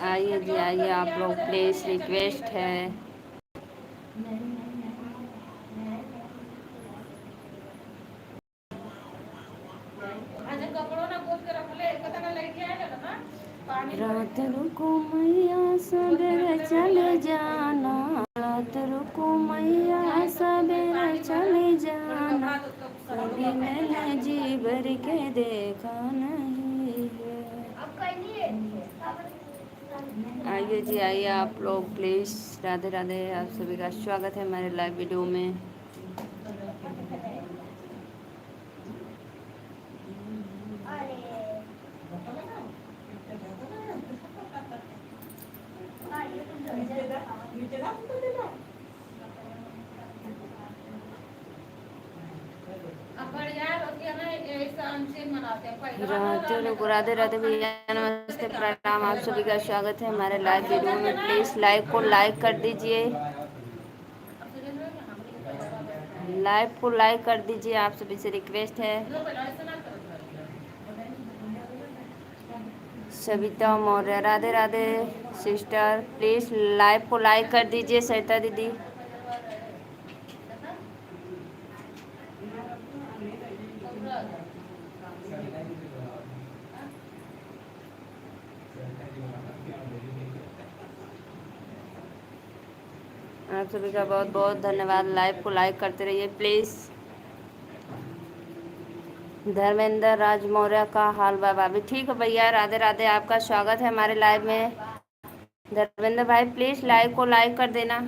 आइए जी आइए, आप लोग प्लीज, रिक्वेस्ट है। रात रुको मैया सवेरे चले जाना, रात रुको मैया सवेरे चले जाना, कभी मैंने जी भर के देखा नहीं है। आइए जी आइए, आप लोग प्लीज़। राधे राधे, आप सभी का स्वागत है हमारे लाइव वीडियो में। राधे राधे भैया, नमस्ते, प्रणाम, आप सभी का स्वागत है हमारे लाइव वीडियो में। प्लीज़ लाइव को लाइक कर दीजिए, लाइव को लाइक कर दीजिए, आप सभी से रिक्वेस्ट है। Savita Maurya, Radhe Radhe sister, please live को लाइक कर दीजिए। सरिता दीदी, आप सभी का बहुत बहुत धन्यवाद। लाइव को लाइक करते रहिए प्लीज़। धर्मेंद्र राज मौर्य, का हाल बा भाभी? ठीक है भैया, राधे राधे, आपका स्वागत है हमारे लाइव में। धर्मेंद्र भाई प्लीज़ लाइव को लाइक कर देना।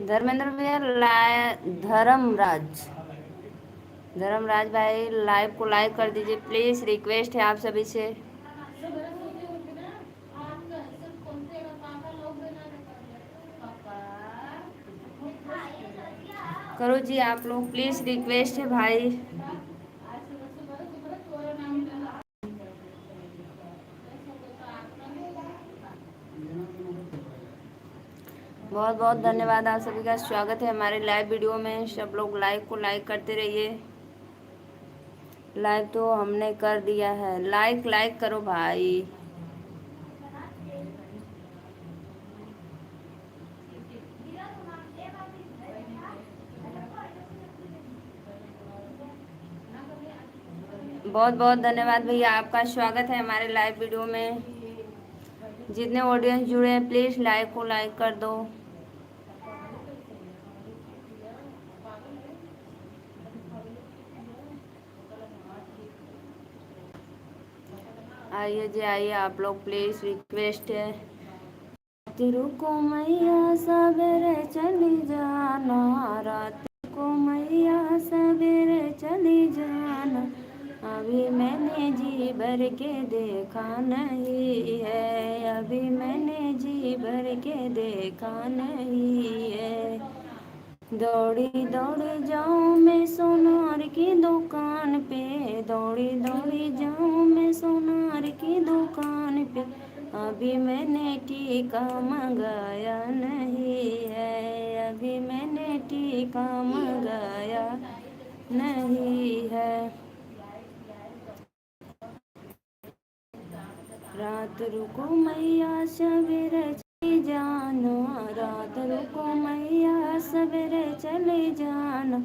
धर्मेंद्र भैया, धर्मराज भाई लाइव को लाइक कर दीजिए प्लीज़, रिक्वेस्ट है आप सभी से। करो जी आप लोग प्लीज़, रिक्वेस्ट है भाई। बहुत बहुत धन्यवाद, आप सभी का स्वागत है हमारे लाइव वीडियो में। सब लोग लाइव को लाइक करते रहिए। लाइव तो हमने कर दिया है, लाइक करो भाई। बहुत बहुत धन्यवाद भैया, आपका स्वागत है हमारे लाइव वीडियो में। जितने ऑडियंस जुड़े हैं प्लीज़ लाइव को लाइक कर दो। आइए जी आइए, आप लोग प्लीज़, रिक्वेस्ट है। रात को मैया सवेरे चली जाना, रात को मैया सवेरे चली जाना, अभी मैंने जी भर के देखा नहीं है, अभी मैंने जी भर के देखा नहीं है। दौड़ी दौड़ी जाऊँ मैं सोनार की दुकान पे, दौड़ी दौड़ी जाऊँ मैं सोनार की दुकान पे, अभी मैंने टीका मंगाया नहीं है, अभी मैंने टीका मंगाया नहीं है। रात रुको मैया सवेरे चली जाना, रात रुको मैया सवेरे चले जाना,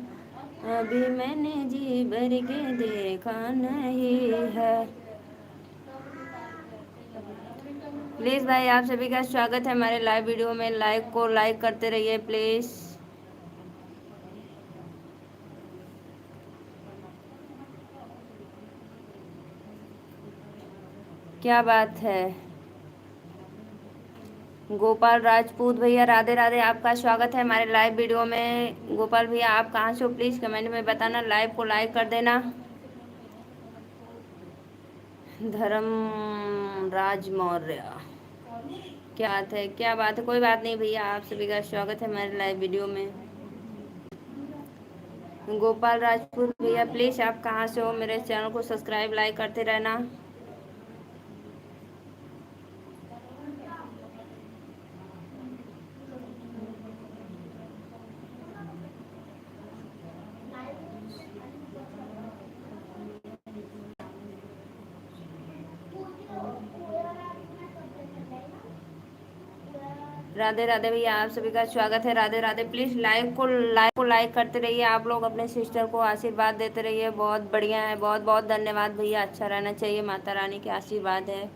अभी मैंने जी भर के देखा नहीं है। प्लीज़ भाई, आप सभी का स्वागत है हमारे लाइव वीडियो में। लाइक को लाइक करते रहिए प्लीज़। क्या बात है गोपाल राजपूत भैया, राधे राधे, आपका स्वागत है हमारे लाइव वीडियो में। गोपाल भैया, आप कहाँ से हो प्लीज़ कमेंट में बताना। लाइव को लाइक कर देना। धर्म राज मौर्य, क्या बात है, कोई बात नहीं भैया, आप सभी का स्वागत है हमारे लाइव वीडियो में। गोपाल राजपूत भैया प्लीज़ आप कहाँ से हो, मेरे चैनल को सब्सक्राइब लाइक करते रहना। राधे राधे भैया, आप सभी का स्वागत है। राधे राधे। प्लीज़ लाइक करते रहिए। आप लोग अपने सिस्टर को आशीर्वाद देते रहिए। बहुत बढ़िया है, बहुत बहुत धन्यवाद भैया। अच्छा रहना चाहिए, माता रानी के आशीर्वाद है।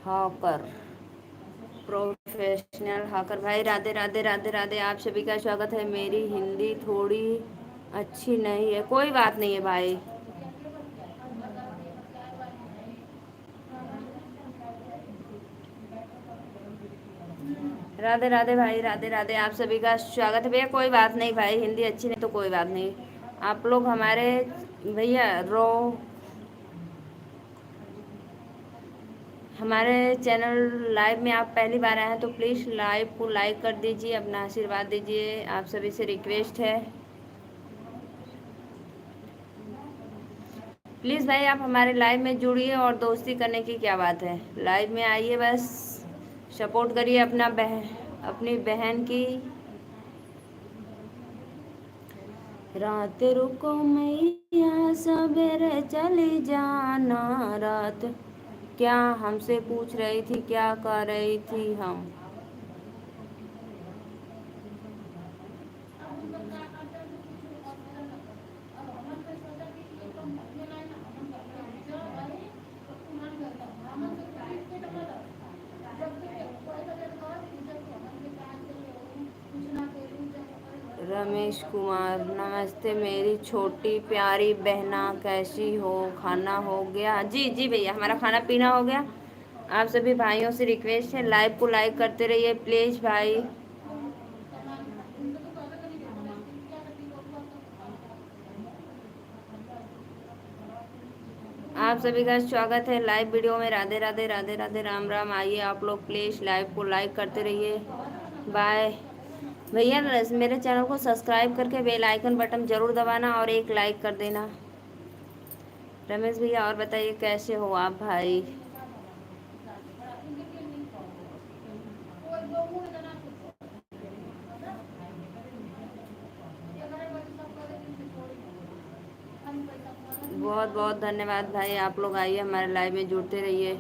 हॉकर प्रोफेशनल हॉकर भाई, राधे राधे राधे राधे। आप सभी का स्वागत है। मेरी हिंदी थोड़ी अच्छी नहीं है, कोई बात नहीं है भाई। राधे राधे भाई, राधे राधे। आप सभी का स्वागत है भैया। कोई बात नहीं भाई, हिंदी अच्छी नहीं तो कोई बात नहीं। आप लोग हमारे भैया हमारे चैनल लाइव में आप पहली बार आए हैं तो प्लीज़ लाइव को लाइक कर दीजिए, अपना आशीर्वाद दीजिए। आप सभी से रिक्वेस्ट है। प्लीज़ भाई आप हमारे लाइव में जुड़िए, और दोस्ती करने की क्या बात है। लाइव में आइए, बस सपोर्ट करिए अपनी बहन की। रात रुको मैया सवेरे चली जाना, रात क्या हमसे पूछ रही थी, क्या कर रही थी हम। रमेश कुमार, नमस्ते मेरी छोटी प्यारी बहना, कैसी हो, खाना हो गया। जी जी भैया, हमारा खाना पीना हो गया। आप सभी भाइयों से रिक्वेस्ट है, लाइव को लाइक करते रहिए प्लीज़ भाई। आप सभी का स्वागत है लाइव वीडियो में। राधे राधे राधे राधे, राम राम। आइए आप लोग प्लीज़ लाइव को लाइक करते रहिए। बाय भैया। मेरे चैनल को सब्सक्राइब करके बेल आइकन बटन ज़रूर दबाना और एक लाइक कर देना। रमेश भैया और बताइए कैसे हो आप भाई। बहुत बहुत धन्यवाद भाई। आप लोग आइए हमारे लाइव में जुड़ते रहिए।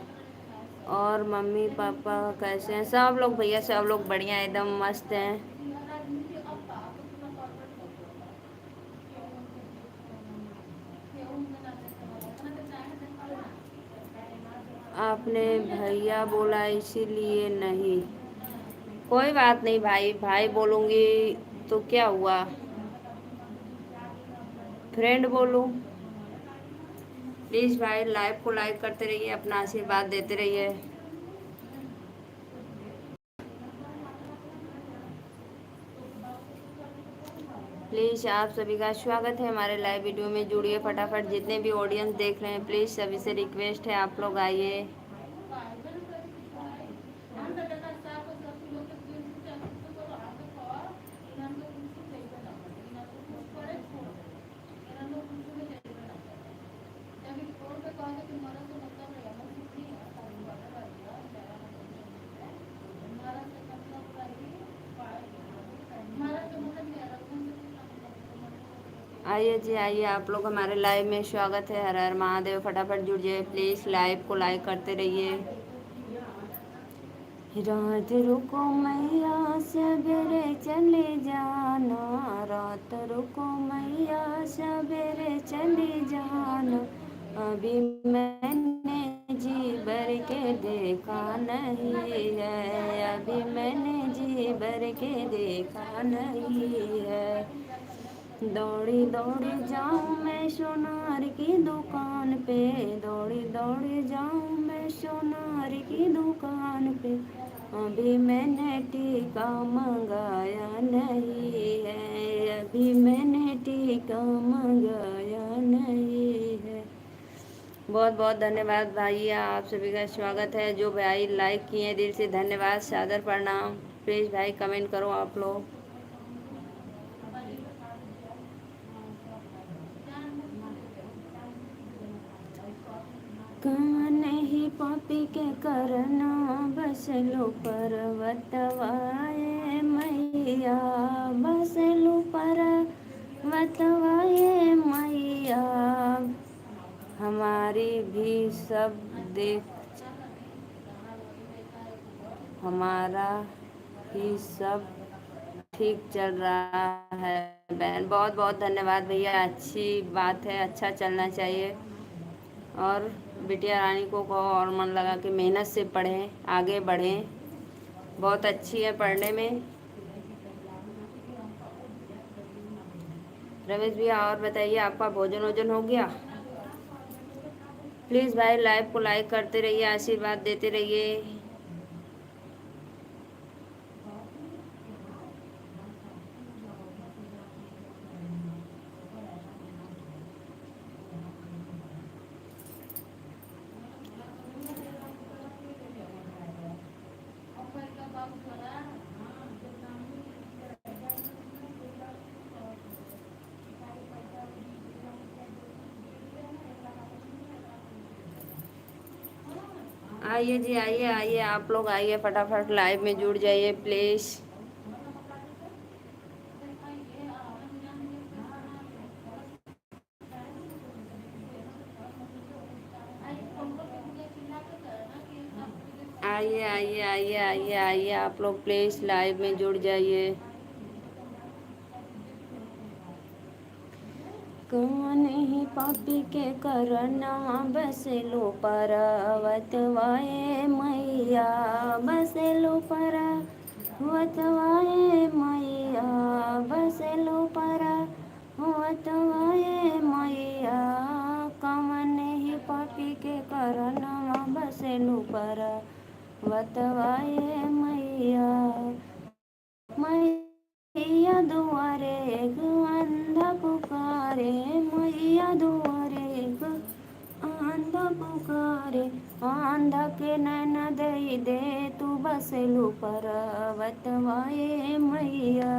और मम्मी पापा कैसे हैं सब लोग भैया, सब लोग बढ़िया एकदम मस्त हैं। आपने भैया बोला इसीलिए नहीं, कोई बात नहीं भाई, भाई बोलूँगी तो क्या हुआ, फ्रेंड बोलूँ। प्लीज़ भाई लाइव को लाइक करते रहिए, अपना आशीर्वाद देते रहिए। प्लीज़ आप सभी का स्वागत है हमारे लाइव वीडियो में। जुड़िए फटाफट, जितने भी ऑडियंस देख रहे हैं प्लीज़ सभी से रिक्वेस्ट है आप लोग आइए। आइए जी आइए, आप लोग हमारे लाइव में स्वागत है। हर हर महादेव। फटाफट जुड़ जाइए प्लीज़, लाइव को लाइक करते रहिए। रात रुको मैया सवेरे चले जाना, रात रुको मैया सवेरे चली जाना, अभी मैंने जी भर के देखा नहीं है, अभी मैंने जी भर के देखा नहीं है। दौड़ी दौड़ी जाऊँ मैं सोनार की दुकान पे, दौड़ी दौड़ी जाऊँ मैं सोनार की दुकान पे, अभी मैंने टीका मंगाया नहीं है, अभी मैंने टीका मंगाया नहीं है। बहुत बहुत धन्यवाद भाई, आप सभी का स्वागत है। जो भाई लाइक किए दिल से धन्यवाद, सादर प्रणाम। प्लीज़ भाई कमेंट करो आप लोग। कवन ही पापी के करना बसलु पर्वतवाए मैया, बसलु पर्वतवाए मैया। हमारी भी सब देख, हमारा ही सब ठीक चल रहा है बहन। बहुत बहुत धन्यवाद भैया, अच्छी बात है, अच्छा चलना चाहिए। और बिटिया रानी को कहो और मन लगा के मेहनत से पढ़ें, आगे बढ़ें, बहुत अच्छी है पढ़ने में। रमेश भैया और बताइए, आपका भोजन वोजन हो गया? प्लीज़ भाई लाइव को लाइक करते रहिए, आशीर्वाद देते रहिए। आइए जी, आइए आइए, आप लोग आइए, फटाफट लाइव में जुड़ जाइए प्लीज़। आइए आइए आइए आइए आइए, आप लोग प्लीज़ लाइव में जुड़ जाइए। कौन ही पापी के करना बसलो पर्वतवाए मैया, बसलो पर्वतवाए मैया, बसलो पर्वतवाए मैया। कौन ही पापी के करना बसलो पर्वतवाए मैया, मैया दुआरे एक अंधा पुकारे, मैया दुआरे एक अंधा पुकारे। अंधा के नैन दई दे तू बसलू पर्वतवाए मैया,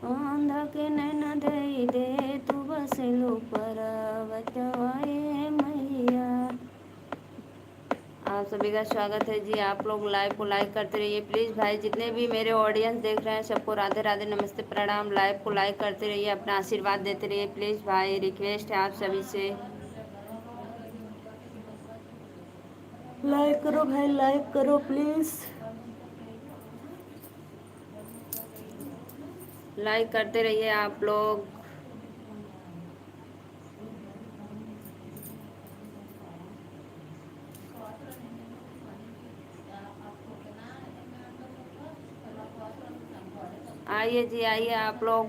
अंधा के नैन दई दे तू बसलू पर्वतवाए मैया। आप सभी का स्वागत है जी। आप लोग लाइव को लाइक करते रहिए प्लीज़ भाई। जितने भी मेरे ऑडियंस देख रहे हैं सबको राधे राधे, नमस्ते, प्रणाम। लाइव को लाइक करते रहिए, अपना आशीर्वाद देते रहिए प्लीज़ भाई, रिक्वेस्ट है आप सभी से। लाइक करो भाई, लाइक करो प्लीज़, लाइक करते रहिए आप लोग। आइए जी, आइए आप लोग।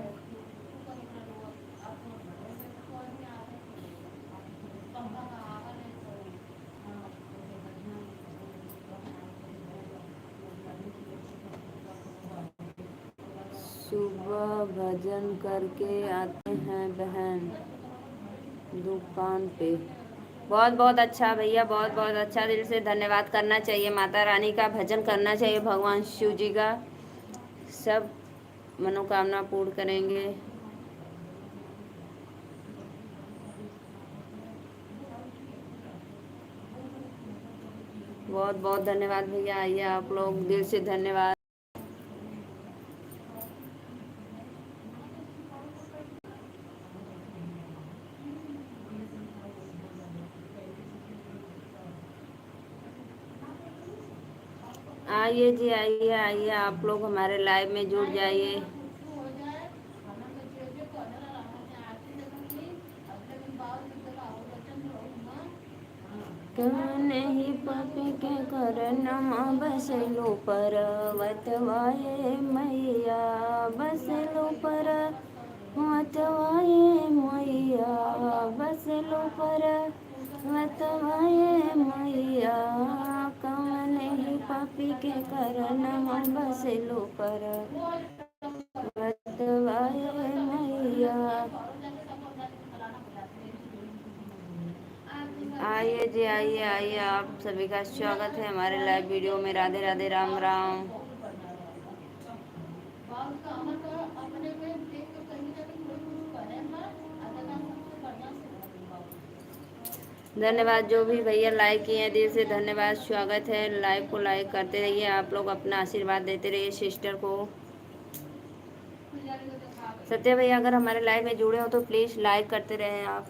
सुबह भजन करके आते हैं बहन दुकान पे। बहुत बहुत अच्छा भैया, बहुत बहुत अच्छा, दिल से धन्यवाद करना चाहिए। माता रानी का भजन करना चाहिए, भगवान शिव जी का, सब मनोकामना पूर्ण करेंगे। बहुत बहुत धन्यवाद भैया, आइए आप लोग, दिल से धन्यवाद। आइए जी, आइए आइए, आप लोग हमारे लाइव में जुड़ जाइए। क्यों नहीं पापी के करनमा बसलो पर्वतवाए मैया, बसलो पर्वतवाए मैया, बसलो पर्वतवाए मैया। क्यों नहीं पापी के करनमा बसलो पर्वतवाए मैया। आइए जी, आइए आइए, आप सभी का स्वागत है हमारे लाइव वीडियो में। राधे राधे, राम राम। धन्यवाद जो भी भैया लाइक किए हैं, दिल से धन्यवाद, स्वागत है। लाइव को लाइक करते रहिए, आप लोग अपना आशीर्वाद देते रहिए सिस्टर को। सत्य भैया अगर हमारे लाइव में जुड़े हो तो प्लीज़ लाइक करते रहें आप।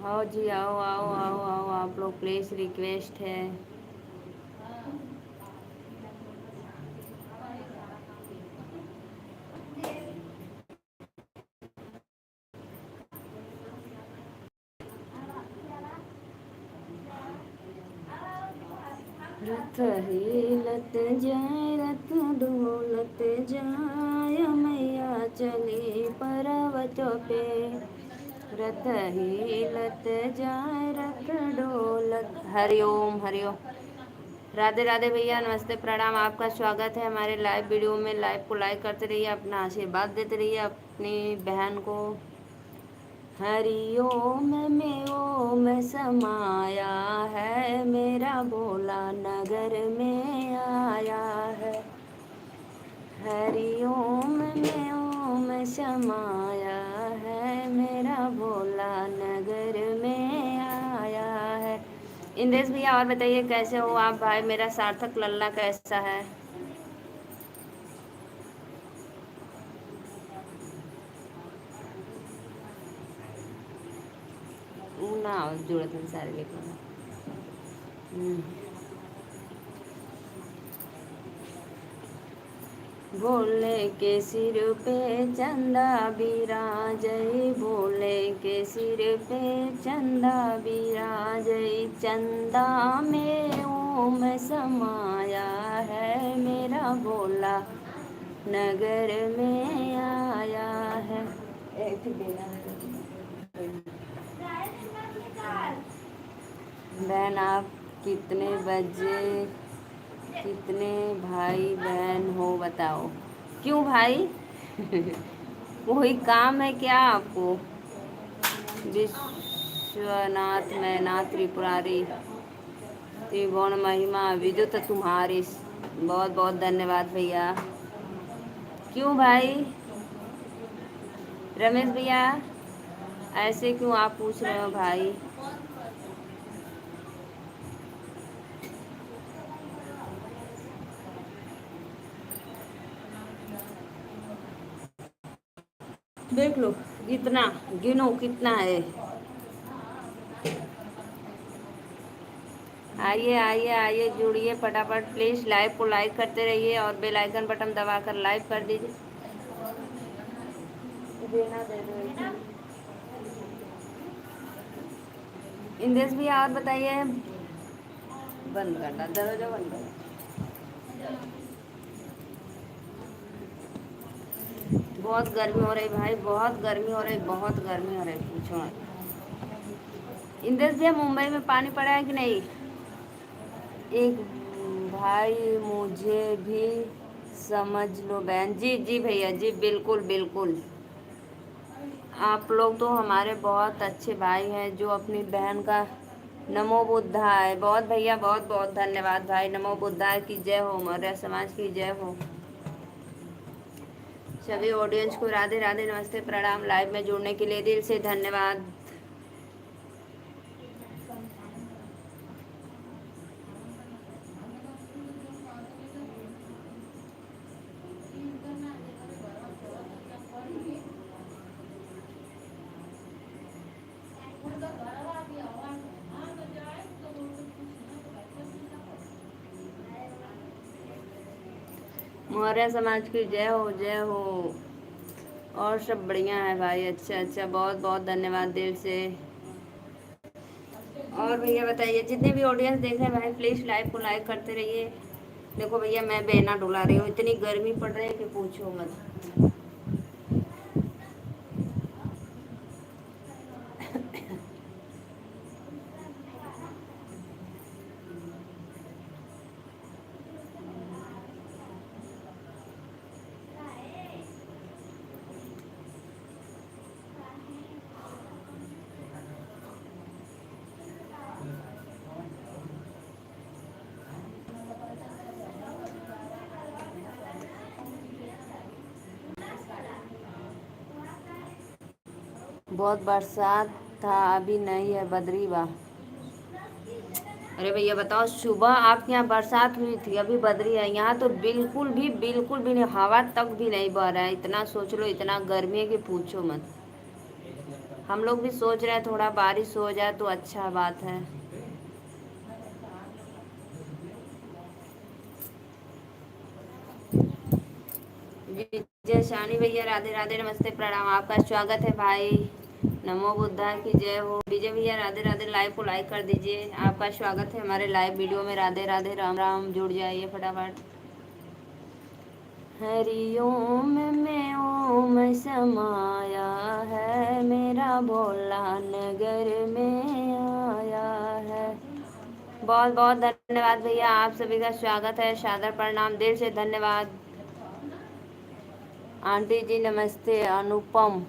आओ जी, आओ आओ आओ आओ, आप लोग प्लीज़, रिक्वेस्ट है। रथ हिलत जाए, रथ डोलत जाए, मैया चली पर्वतों पे। रथ हिलत जाए, रथ डोलत। हरिओम हरिओम। राधे राधे भैया, नमस्ते, प्रणाम, आपका स्वागत है हमारे लाइव वीडियो में। लाइव को लाइक करते रहिए, अपना आशीर्वाद देते रहिए अपनी बहन को। हरिओम में ओम समाया है, मेरा भोला नगर में आया है। हरिओम में ओम समाया है, मेरा भोला नगर में आया है। इंद्रेश भैया और बताइए कैसे हो आप भाई, मेरा सार्थक लल्ला कैसा है? ना जरूरत नहीं सारे लिखना। भोले के सिर पे चंदा बिराजई, भोले के सिर पे चंदा बिराजई, चंदा में ओम समाया है, मेरा भोला नगर में आया है। एक देना बहन, आप कितने बजे, कितने भाई बहन हो बताओ? क्यों भाई? वही काम है क्या आपको? विश्वनाथ मैनाथ त्रिपुरारी, त्रिभुवन महिमा विद्युत तुम्हारी। बहुत बहुत धन्यवाद भैया। क्यों भाई? रमेश भैया ऐसे क्यों आप पूछ रहे हो भाई? देख लो कितना, गिनो कितना है। आइए आइए आइए, जुड़िए फटाफट प्लीज़, लाइव को लाइक करते रहिए और बेल आइकन बटन दबाकर लाइव कर दीजिए। देना दे दो। इंद्रेश भैया और बताइए। बंद करना, दरवाजा बंद कर। बहुत गर्मी हो रही भाई, बहुत गर्मी हो रही, बहुत गर्मी हो रही, पूछो मत। इंद्रेश भैया मुंबई में पानी पड़ा है कि नहीं? एक भाई मुझे भी समझ लो बहन। जी जी भैया जी, बिल्कुल बिल्कुल। आप लोग तो हमारे बहुत अच्छे भाई हैं जो अपनी बहन का। नमो बुद्धाय। बहुत भैया, बहुत बहुत धन्यवाद भाई। नमो बुद्धाय की जय हो, मौर्य समाज की जय हो। सभी ऑडियंस को राधे राधे, नमस्ते, प्रणाम। लाइव में जुड़ने के लिए दिल से धन्यवाद। मौर्य समाज की जय हो, जय हो। और सब बढ़िया है भाई। अच्छा अच्छा, बहुत बहुत धन्यवाद दिल से। और भैया बताइए, जितने भी ऑडियंस देख रहे हैं भाई प्लीज़ लाइव को लाइक करते रहिए। देखो भैया मैं बेना डुला रही हूँ, इतनी गर्मी पड़ रही है कि पूछो मत। बहुत बरसात था, अभी नहीं है, बदरी बा। अरे भैया बताओ, सुबह आपके यहाँ बरसात हुई थी, अभी बदरी है। यहाँ तो बिल्कुल भी नहीं, हवा तक भी नहीं बह रहा है। इतना सोच लो, इतना गर्मी है कि पूछो मत। हम लोग भी सोच रहे हैं थोड़ा बारिश हो जाए तो अच्छा बात है। विजय शानी भैया, राधे राधे, नमस्ते, प्रणाम, आपका स्वागत है भाई। नमो बुद्धा की जय हो। विजय भैया राधे राधे, लाइव को लाइक कर दीजिए, आपका स्वागत है हमारे लाइव वीडियो में। राधे राधे, राम राम, जुड़ जाइए फटाफट। हरिओम में ओम समाया है, मेरा भोला नगर में आया है। बहुत बहुत धन्यवाद भैया, आप सभी का स्वागत है, सादर प्रणाम, दिल से धन्यवाद। आंटी जी नमस्ते। अनुपम,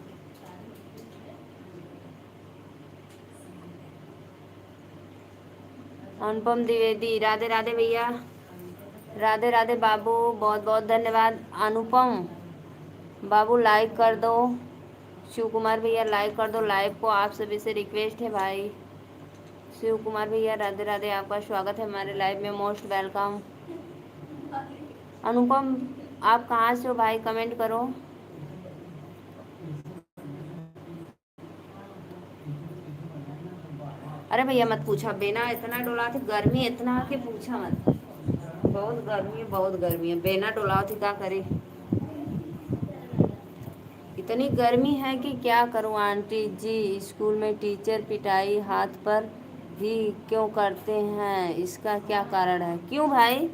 अनुपम द्विवेदी, राधे राधे भैया, राधे राधे बाबू, बहुत बहुत धन्यवाद। अनुपम बाबू लाइक कर दो। शिव कुमार भैया लाइक कर दो लाइव को, आप सभी से रिक्वेस्ट है भाई। शिव कुमार भैया राधे राधे, आपका स्वागत है हमारे लाइव में, मोस्ट वेलकम। अनुपम आप कहाँ से हो भाई, कमेंट करो। अरे भैया मत पूछा, बेना इतना डोला थी, गर्मी इतना कि पूछा मत। बहुत गर्मी है, बहुत गर्मी है, बेना डोला थी, क्या करे। इतनी गर्मी है कि क्या करूं आंटी जी। स्कूल में टीचर पिटाई हाथ पर भी क्यों करते हैं, इसका क्या कारण है? क्यों भाई,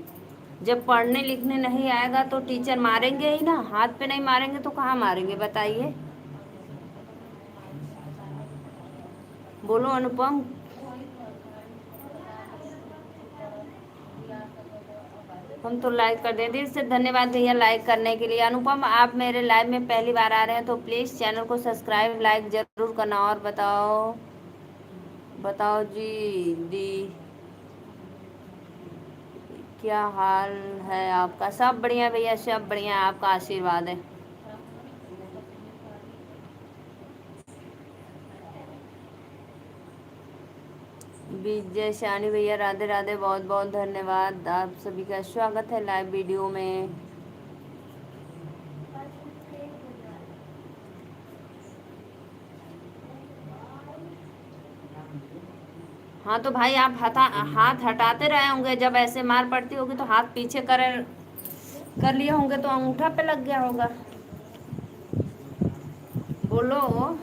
जब पढ़ने लिखने नहीं आएगा तो टीचर मारेंगे ही ना, हाथ पे नहीं मारेंगे तो कहाँ मारेंगे बताइए। बोलो अनुपम। हम तो लाइक कर दें, दिल से धन्यवाद भैया लाइक करने के लिए। अनुपम आप मेरे लाइव में पहली बार आ रहे हैं तो प्लीज़ चैनल को सब्सक्राइब लाइक ज़रूर करना। और बताओ, बताओ जी दी, क्या हाल है आपका? सब बढ़िया भैया, सब बढ़िया, आपका आशीर्वाद है। विजय शानी भैया राधे राधे, बहुत बहुत धन्यवाद, आप सभी का स्वागत है लाइव वीडियो में। हाँ तो भाई आप हाथ हटाते रहे होंगे, जब ऐसे मार पड़ती होगी तो हाथ पीछे कर लिए होंगे तो अंगूठा पे लग गया होगा। बोलो।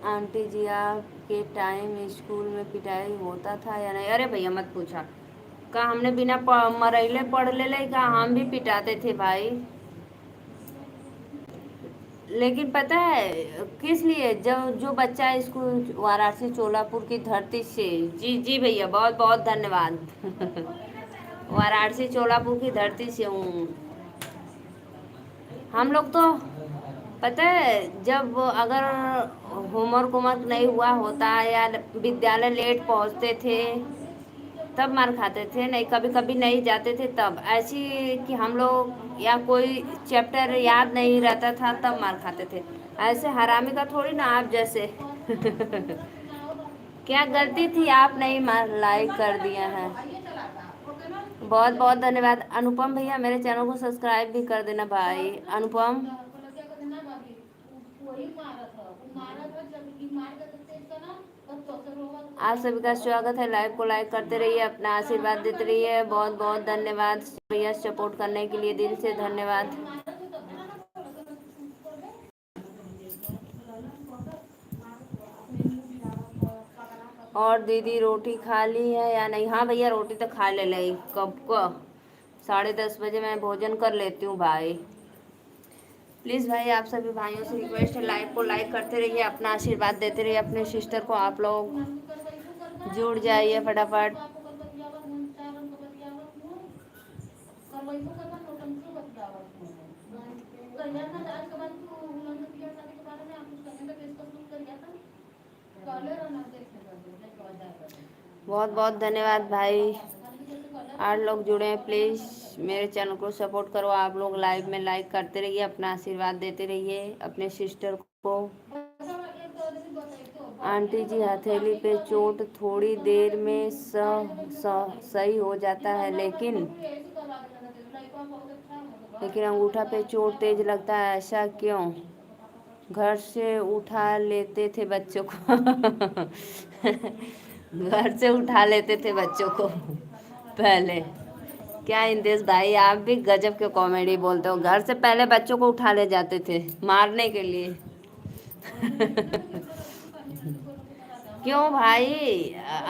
आंटी जी आपके टाइम स्कूल में पिटाई होता था या नहीं? अरे भैया मत पूछा, का हमने बिना मरैले पढ़ ले का हम भी पिटाते थे भाई। लेकिन पता है किस लिए, जब जो बच्चा स्कूल वाराणसी चोलापुर की धरती से, जी जी भैया बहुत बहुत धन्यवाद। वाराणसी चोलापुर की धरती से हूँ। हम लोग तो पता है, जब अगर होमवर्क वोमवर्क नहीं हुआ होता या विद्यालय लेट पहुँचते थे तब मार खाते थे, नहीं कभी कभी नहीं जाते थे तब, ऐसी कि हम लोग या कोई चैप्टर याद नहीं रहता था तब मार खाते थे। ऐसे हरामी का थोड़ी ना आप जैसे। क्या गलती थी आप नहीं मार लाइक कर दिया है? बहुत बहुत धन्यवाद। अनुपम भैया मेरे चैनल को सब्सक्राइब भी कर देना भाई। अनुपम आप सभी का स्वागत है, लाइव को लाइक करते रहिए, अपना आशीर्वाद देते रहिए। बहुत बहुत धन्यवाद भैया सपोर्ट करने के लिए, दिल से धन्यवाद। और दीदी रोटी खा ली है या नहीं? हाँ भैया रोटी तो खा ले ली, कब को 10:30 बजे मैं भोजन कर लेती हूँ भाई। प्लीज़ भाई आप सभी भाइयों से रिक्वेस्ट है, लाइव को लाइक करते रहिए, अपना आशीर्वाद देते रहिए अपने सिस्टर को। आप लोग जुड़ जाइए फटाफट। बहुत बहुत धन्यवाद भाई। 8 लोग जुड़े हैं, प्लीज़ मेरे चैनल को सपोर्ट करो। आप लोग लाइव में लाइक करते रहिए, अपना आशीर्वाद देते रहिए अपने सिस्टर को। आंटी जी, हथेली पे चोट थोड़ी देर में सही हो जाता है, लेकिन अंगूठा पे चोट तेज लगता है, ऐसा क्यों? घर से उठा लेते थे बच्चों को घर से उठा लेते थे बच्चों को पहले। क्या इंदेश भाई, आप भी गजब के कॉमेडी बोलते हो। घर से पहले बच्चों को उठा ले जाते थे मारने के लिए क्यों भाई?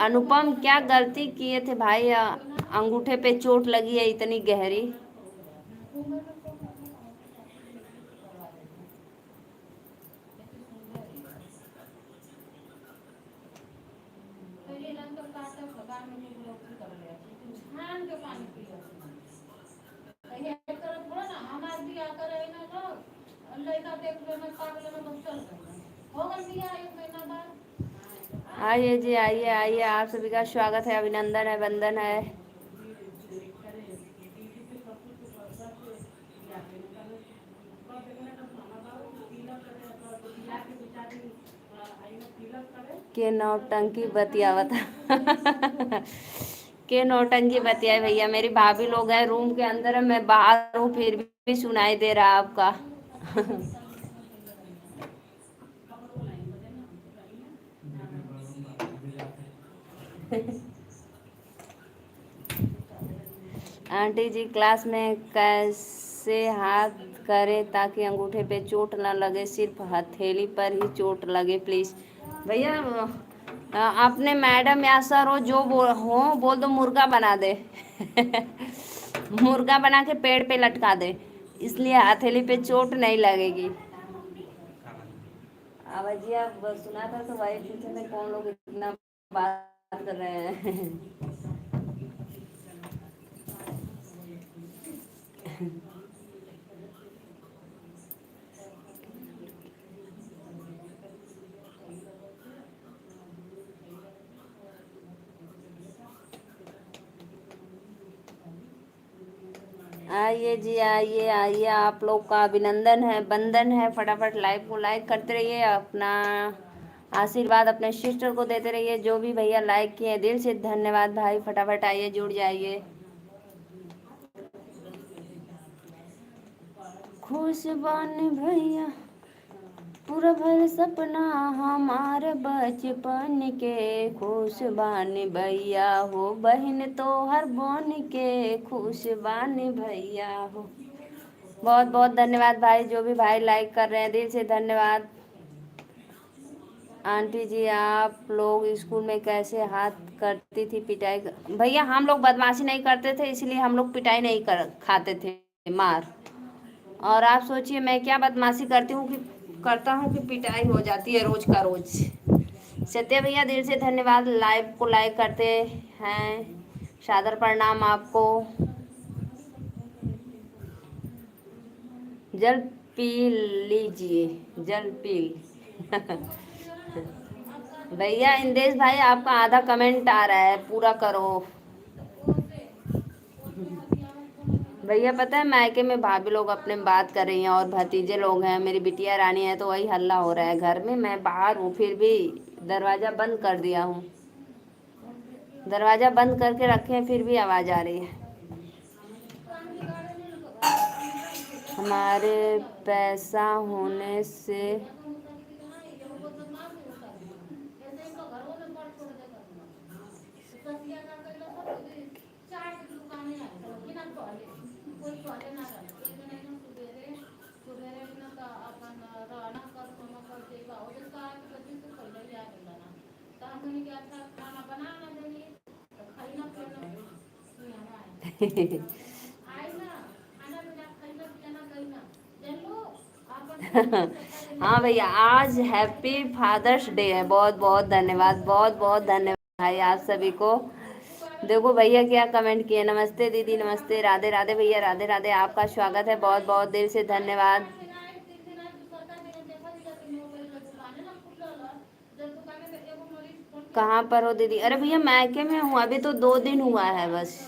अनुपम क्या गलती किए थे भाई? अंगूठे पे चोट लगी है इतनी गहरी। आइए जी, आइए आइए, आप सभी का स्वागत है, अभिनंदन है, वंदन है। के नौटंकी बतियावत के नौटंकी बतिया भैया। मेरी भाभी लोग हैं रूम के अंदर है, मैं बाहर हूँ, फिर भी सुनाई दे रहा आपका आंटी जी, क्लास में कैसे हाथ करें ताकि अंगूठे पे चोट ना लगे? सिर्फ हथेली पर ही चोट लगे प्लीज भैया। आपने मैडम या सर हो जो बोल दो, मुर्गा बना दे मुर्गा बना के पेड़ पे लटका दे, इसलिए हथेली पे चोट नहीं लगेगी। आवाजिया सुना था तो भाई पीछे में कौन लोग इतना बात कर रहे हैं आइए जी, आइए आइए, आप लोग का अभिनंदन है, बंदन है। फटाफट लाइव को लाइक करते रहिए, अपना आशीर्वाद अपने सिस्टर को देते रहिए। जो भी भैया लाइक किए दिल से धन्यवाद भाई। फटाफट आइए, जुड़ जाइए। खुश बानी भैया, पूरा भर सपना हमारे बचपन के। खुश बानी भैया हो, बहन तो हर बन के। खुश बानी भैया हो। बहुत बहुत धन्यवाद भाई, जो भी भाई लाइक कर रहे हैं दिल से धन्यवाद। आंटी जी, आप लोग स्कूल में कैसे हाथ करती थी पिटाई? भैया हम लोग बदमाशी नहीं करते थे, इसलिए हम लोग पिटाई नहीं खाते थे मार। और आप सोचिए मैं क्या बदमाशी करता हूँ कि पिटाई हो जाती है रोज का रोज। सत्य भैया, दिल से धन्यवाद, लाइव को लाइक करते हैं। सादर प्रणाम आपको। जल पी लीजिए, जल पी भैया इंदेश भाई, आपका आधा कमेंट आ रहा है, पूरा करो भैया। पता है मायके में भाभी लोग अपने बात कर रही हैं और भतीजे लोग हैं, मेरी बिटिया रानी है, तो वही हल्ला हो रहा है घर में। मैं बाहर हूँ, फिर भी दरवाज़ा बंद कर दिया हूँ। दरवाज़ा बंद करके रखे हैं, फिर भी आवाज़ आ रही है। हमारे पैसा होने से हाँ भैया, आज हैप्पी फादर्स डे है। बहुत बहुत धन्यवाद, बहुत बहुत धन्यवाद भाई आप सभी को। देखो भैया क्या कमेंट किए। नमस्ते दीदी, नमस्ते, राधे राधे भैया, राधे राधे, आपका स्वागत है, बहुत बहुत दिल से धन्यवाद। कहाँ पर हो दीदी? अरे भैया मायके में हूँ, अभी तो 2 दिन हुआ है बस।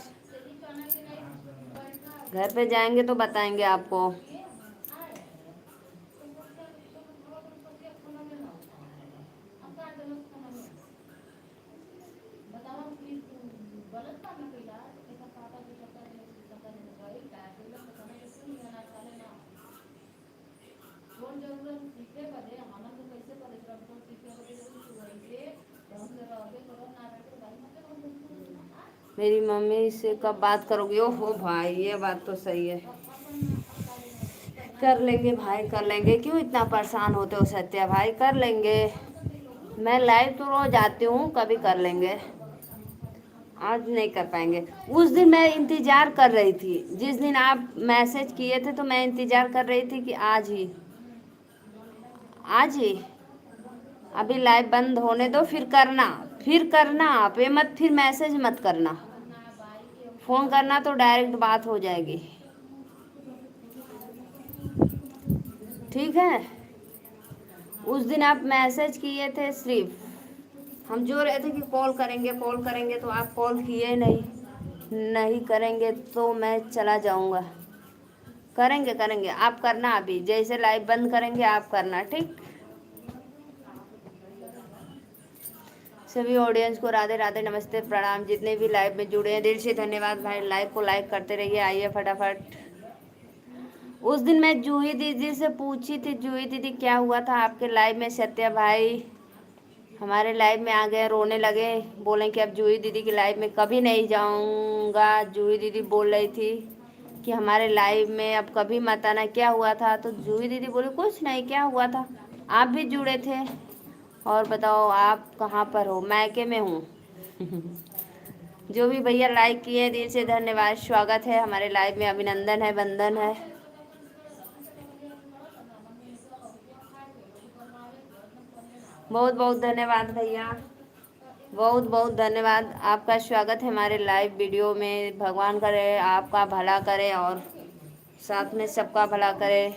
घर पे जाएंगे तो बताएंगे आपको। मेरी मम्मी से कब बात करोगे? ओहो भाई, ये बात तो सही है। कर लेंगे भाई, कर लेंगे। क्यों इतना परेशान होते हो सत्या भाई? कर लेंगे। मैं लाइव तो रोज आती हूँ, कभी कर लेंगे। आज नहीं कर पाएंगे। उस दिन मैं इंतजार कर रही थी, जिस दिन आप मैसेज किए थे तो मैं इंतजार कर रही थी कि आज ही, आज ही। अभी लाइव बंद होने दो, फिर करना। फिर करना आप, ये मत फिर मैसेज मत करना। फोन करना तो डायरेक्ट बात हो जाएगी, ठीक है। उस दिन आप मैसेज किए थे, सिर्फ हम जो रहे थे कि कॉल करेंगे कॉल करेंगे, तो आप कॉल किए नहीं। नहीं करेंगे तो मैं चला जाऊंगा। करेंगे करेंगे, आप करना। अभी जैसे लाइव बंद करेंगे आप करना, ठीक। सभी ऑडियंस को राधे राधे, नमस्ते, प्रणाम। जितने भी लाइव में जुड़े हैं दिल से धन्यवाद भाई। लाइव को लाइक करते रहिए। आइए फटाफट। उस दिन मैं जूही दीदी से पूछी थी, जूही दीदी क्या हुआ था आपके लाइव में? सत्या भाई हमारे लाइव में आ गए, रोने लगे, बोले कि अब जूही दीदी की लाइव में कभी नहीं जाऊंगा। जूही दीदी बोल रही थी कि हमारे लाइव में अब कभी मत आना। क्या हुआ था? तो जूही दीदी बोली कुछ नहीं, क्या हुआ था, आप भी जुड़े थे। और बताओ आप कहाँ पर हो? मैके में हूँ। जो भी भैया लाइक किए दिल से धन्यवाद, स्वागत है हमारे लाइव में, अभिनंदन है, वंदन है। बहुत बहुत धन्यवाद भैया, बहुत बहुत धन्यवाद। आपका स्वागत है हमारे लाइव वीडियो में। भगवान करे आपका भला करे और साथ में सबका भला करे।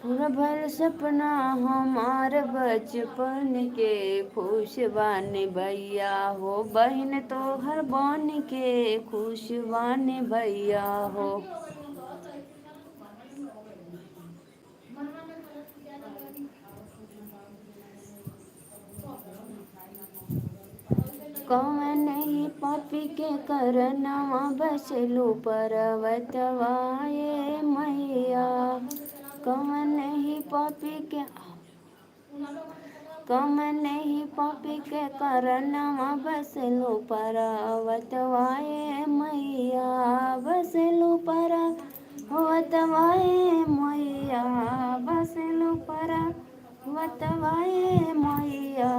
पूरा भर सपना हमार बचपन के, खुश बानी भैया हो। बहन तो हर बन के, खुश बानी भैया हो। कौन नहीं पापी के करनवा, बसलू परवतवाए मैया। कौन नहीं पापी के, कौन नहीं पापी के करनवा, बसलू परवतवाए मैया। बसलू परवतवाए मैया, बसलू परवतवाए मैया।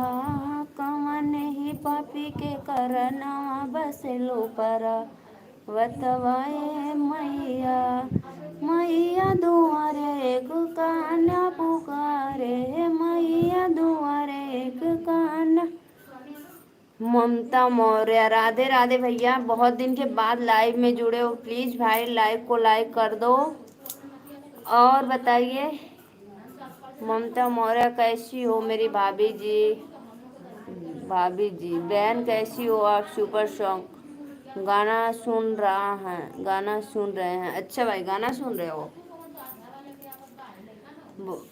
कौन ही पापी के करनवा, बसलू परवतवाए मैया। मैया दुआरे एक कान्हा पुकारे, मैया दुआरे एक कान्हा। ममता मौर्य, राधे राधे भैया, बहुत दिन के बाद लाइव में जुड़े हो। प्लीज भाई लाइव को लाइक कर दो। और बताइए ममता मौर्य कैसी हो मेरी भाभी जी? भाभी जी बहन कैसी हो आप? सुपर सॉन्ग गाना सुन रहा है, गाना सुन रहे हैं। अच्छा भाई गाना सुन रहे हो?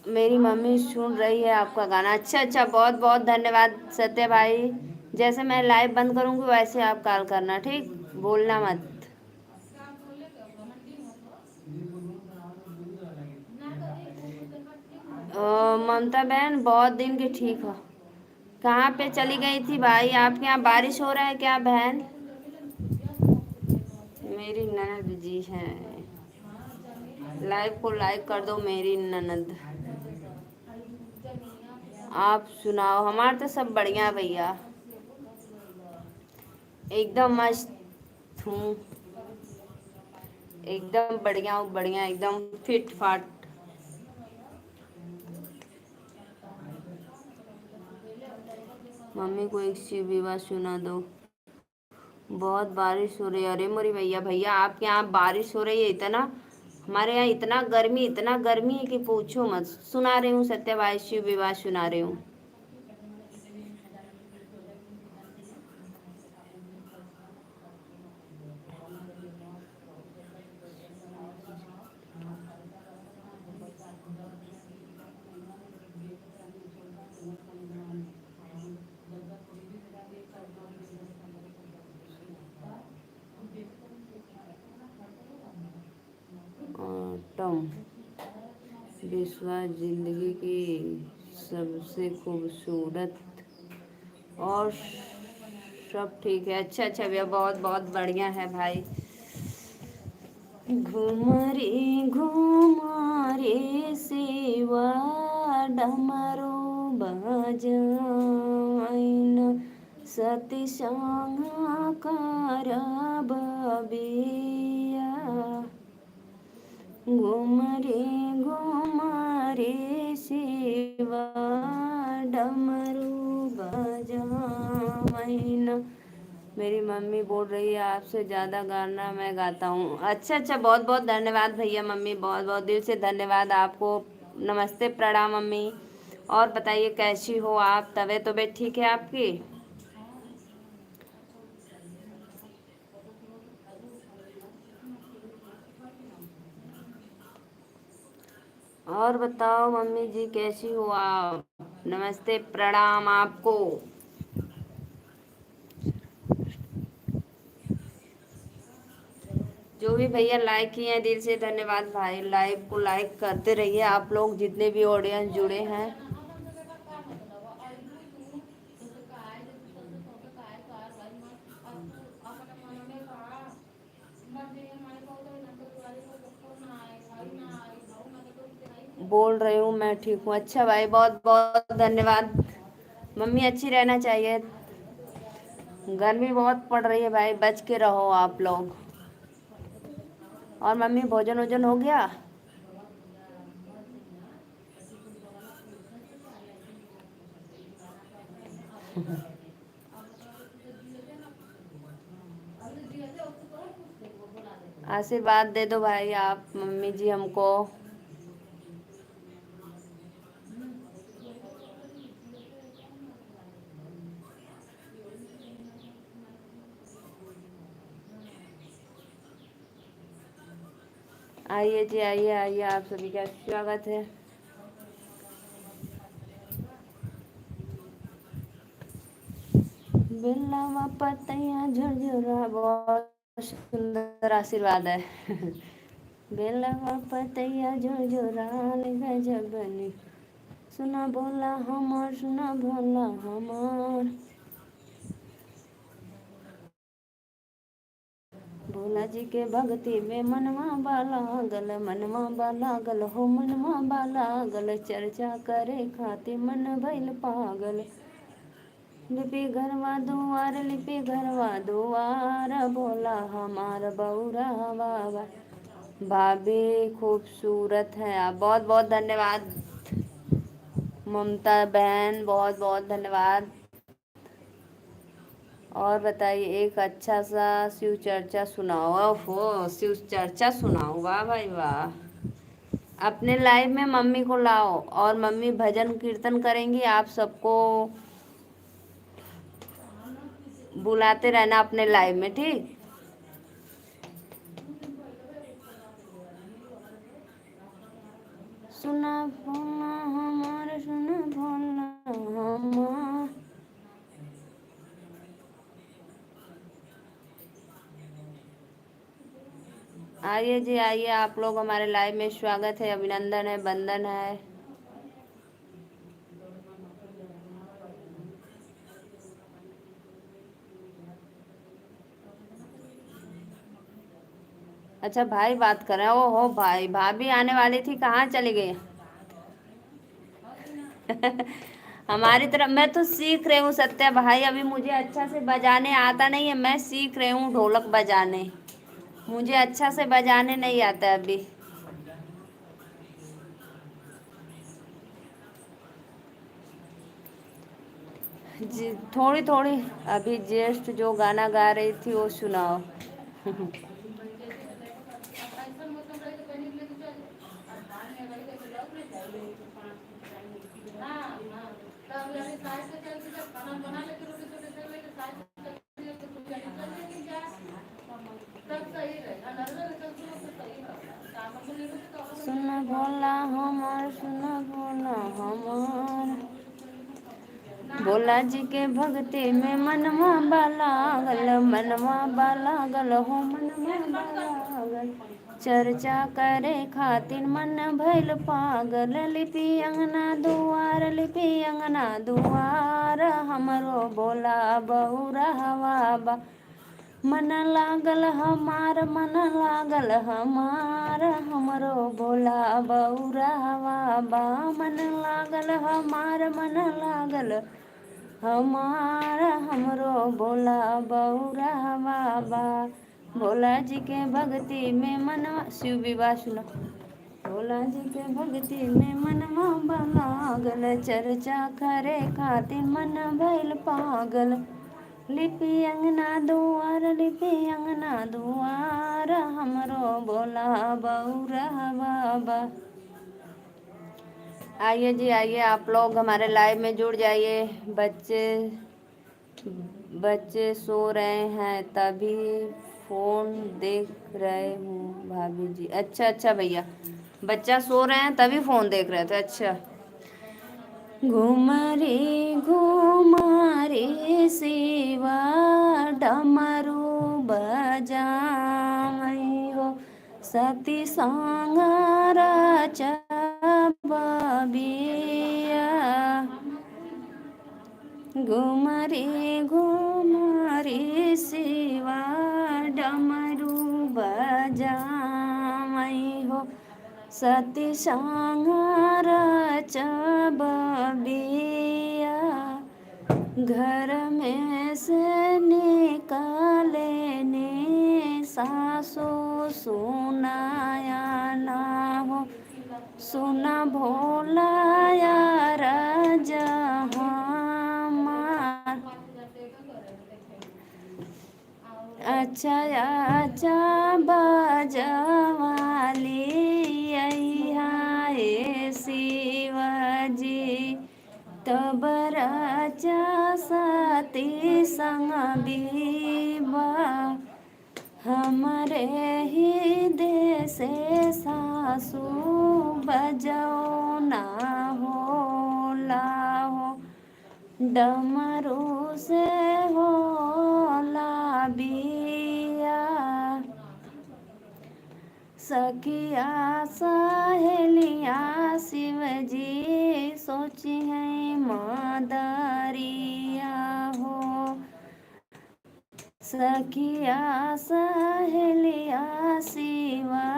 मेरी मम्मी सुन रही है आपका गाना। अच्छा अच्छा, बहुत बहुत धन्यवाद सत्य भाई। जैसे मैं लाइव बंद करूँगी वैसे आप कॉल करना, ठीक, बोलना मत। ममता बहन बहुत दिन की ठीक हो। कहाँ पे चली गई थी भाई? आपके यहाँ बारिश हो रहा है क्या बहन? मेरी ननद जी हैं, लाइव को लाइक कर दो मेरी ननद। आप सुनाओ? हमारा तो सब बढ़िया भैया, एकदम मस्त हूँ, एकदम बढ़िया हूँ, बढ़िया एकदम फिट फाट। मम्मी को एक शिव विवाह सुना दो। बहुत बारिश हो रही है। अरे मोरी भैया, भैया आपके यहाँ बारिश हो रही है इतना? हमारे यहाँ इतना गर्मी है कि पूछो मत। सुना रही हूँ सत्य भाई, शिव विवाह सुना रही हूँ। विश्वास जिंदगी की सबसे खूबसूरत और सब ठीक है। अच्छा अच्छा भैया, बहुत बहुत बढ़िया है भाई। घुमरे शिवा डमरू बजाइन सती संहाकार बबिया घुमरे शिवा डमरू बजाइन। मेरी मम्मी बोल रही है आपसे ज़्यादा गाना मैं गाता हूँ। अच्छा अच्छा, बहुत बहुत धन्यवाद भैया, मम्मी बहुत बहुत दिल से धन्यवाद आपको। नमस्ते, प्रणाम मम्मी। और बताइए कैसी हो आप, तबीयत ठीक है आपकी? और बताओ मम्मी जी कैसी हो आप? नमस्ते, प्रणाम आपको। जो भी भैया लाइक किए हैं दिल से धन्यवाद भाई। लाइव को लाइक करते रहिए आप लोग, जितने भी ऑडियंस जुड़े हैं। बोल रही हूँ मैं ठीक हूँ। अच्छा भाई, बहुत बहुत धन्यवाद। मम्मी अच्छी रहना चाहिए। गर्मी बहुत पड़ रही है भाई, बच के रहो आप लोग। और मम्मी भोजन वोजन हो गया? आशीर्वाद दे दो भाई आप मम्मी जी हमको। आइए जी, आइए आइए, आप सभी का स्वागत है। बेलावा पतैया झुरझुरा, बहुत सुंदर आशीर्वाद है। बेलावा पतैया झुरझुराल गजबनी, सुना भोला हमार, सुना भोला हमार। भोला जी के भक्ति में मनवा बाला गल, मनवा बाला गल हो, मनवा बाला गल। चर्चा करे खाते मन भइल पागल। लिपि घरवा दुआर, लिपि घरवा दुआर, भोला हमार बौरा बाबा। भाभी खूबसूरत है आप, बहुत बहुत धन्यवाद। ममता बहन बहुत बहुत धन्यवाद। और बताइए, एक अच्छा सा शिव चर्चा सुनाओ। ओहो, शिव चर्चा सुनाओ, वाह भाई वाह। अपने लाइव में मम्मी को लाओ और मम्मी भजन कीर्तन करेंगी, आप सबको बुलाते रहना अपने लाइव में, ठीक? सुना भोला हमार, सुना भोला हमार। आइए जी आइए, आप लोग हमारे लाइव में स्वागत है, अभिनंदन है, वंदन है। अच्छा भाई बात कर रहे हैं, ओहो भाई, भाभी आने वाली थी, कहाँ चली गई? हमारी तरफ मैं तो सीख रही हूँ सत्या भाई, अभी मुझे अच्छा से बजाने आता नहीं है, मैं सीख रही हूँ ढोलक बजाने। मुझे अच्छा से बजाने नहीं आता अभी। जी थोड़ी थोड़ी। अभी जस्ट जो गाना गा रही थी वो सुनाओ। सुना भोला हमार, सुना भोला हमार। भोला जी के भक्ति में मनवा बाला गल, मनवा बाला गल हो, मनवा बाला गल। चर्चा करे खातिर मन भइल पागल। लिपि अंगना दुआर, लिपि अंगना दुआर, हमरो बोला बहुरहवा बा। मन लागल हमार, मन लागल हमार, हमरो भोला बहुरहवा बा। मन लागल हमार, मन लागल हमार, हमरो भोला बहुरहवा बा। भोला जी के भक्ति में मनवा, शिव विवाह सुनो। भोला जी के भक्ति में मनवा लागल, चर्चा करे खातिर मन भइल पागल। लिपि अंगना दुआर, लिपि अंगना दुआर, हमरो भोला बहुरहवा बा। आइए जी आइए, आप लोग हमारे लाइव में जुड़ जाइए। बच्चे सो रहे हैं तभी फोन देख रहे हूँ भाभी जी। अच्छा अच्छा भैया, बच्चा सो रहे हैं तभी फोन देख रहे थे। अच्छा। घुमरी घुमरी शिवा डमरू बजाई हो, सती संगार चबिया। घुमरी घुमरी शिवा डमरू बजाई हो, सती संगार चबिया। घर में से निकाले ने सासु सुनाया ना हो, सुना भोला यार जहाँ। अच्छा अच्छा बाजवाली हे शिवाजी, तब राजा सती संग बीबा। हमारे ही देश सासू बजाओ ना हो लाहो, डमरू से हो लाबिया। सखिया सहेलिया शिवजी सोची है मादरिया हो, सखिया सहेलिया शिवा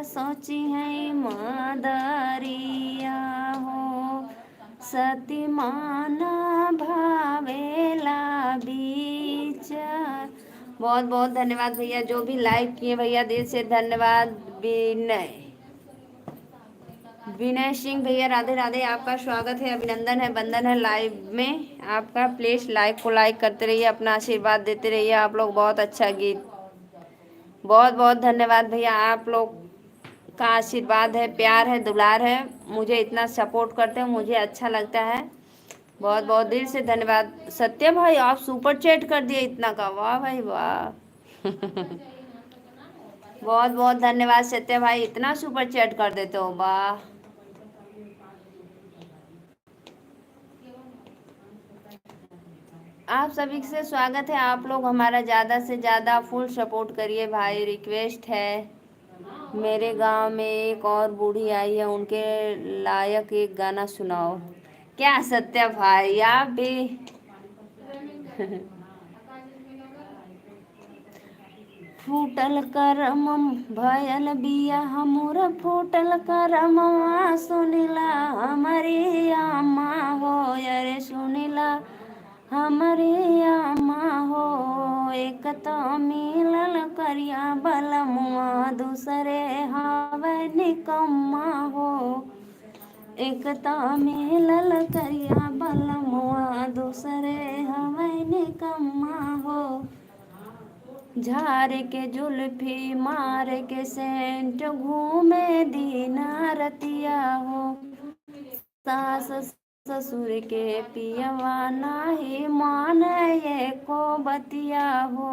सोची है मादरिया हो, सती माना भावेला बीच। बहुत बहुत धन्यवाद भैया, जो भी लाइक किए भैया दिल से धन्यवाद। विनय सिंह भैया राधे राधे, आपका स्वागत है, अभिनंदन है, बंधन है लाइव में आपका। प्लीज लाइक को लाइक करते रहिए, अपना आशीर्वाद देते रहिए। आप लोग बहुत अच्छा गीत, बहुत बहुत धन्यवाद भैया। आप लोग का आशीर्वाद है, प्यार है, दुलार है, मुझे इतना सपोर्ट करते हैं, मुझे अच्छा लगता है। बहुत बहुत दिल से धन्यवाद। सत्य भाई आप सुपर चैट कर दिए इतना का, वाह भाई वाह। बहुत बहुत धन्यवाद सत्य भाई, इतना सुपर चैट कर देते हो, वाह। आप सभी से स्वागत है। आप लोग हमारा ज़्यादा से ज़्यादा फुल सपोर्ट करिए भाई, रिक्वेस्ट है। मेरे गांव में एक और बूढ़ी आई है, उनके लायक एक गाना सुनाओ। क्या सत्य भाई आप भी। फूटल करम भयल बिया हमर, फूटल करम सुनिला हमारी अम्मा हो, अरे सुनिला हमारी अम्मा हो। एक तो मिलल करिया बलमुआ, दूसरे हवे निकम्मा हो। एक तो मिलल करिया बलमुआ, दूसरे हवे निकम्मा हो। झाड़ के जुल्फी मार के सेंट, घूमे दीना रतिया हो। सास ससुर के पियवा नाही मान ये को बतिया हो।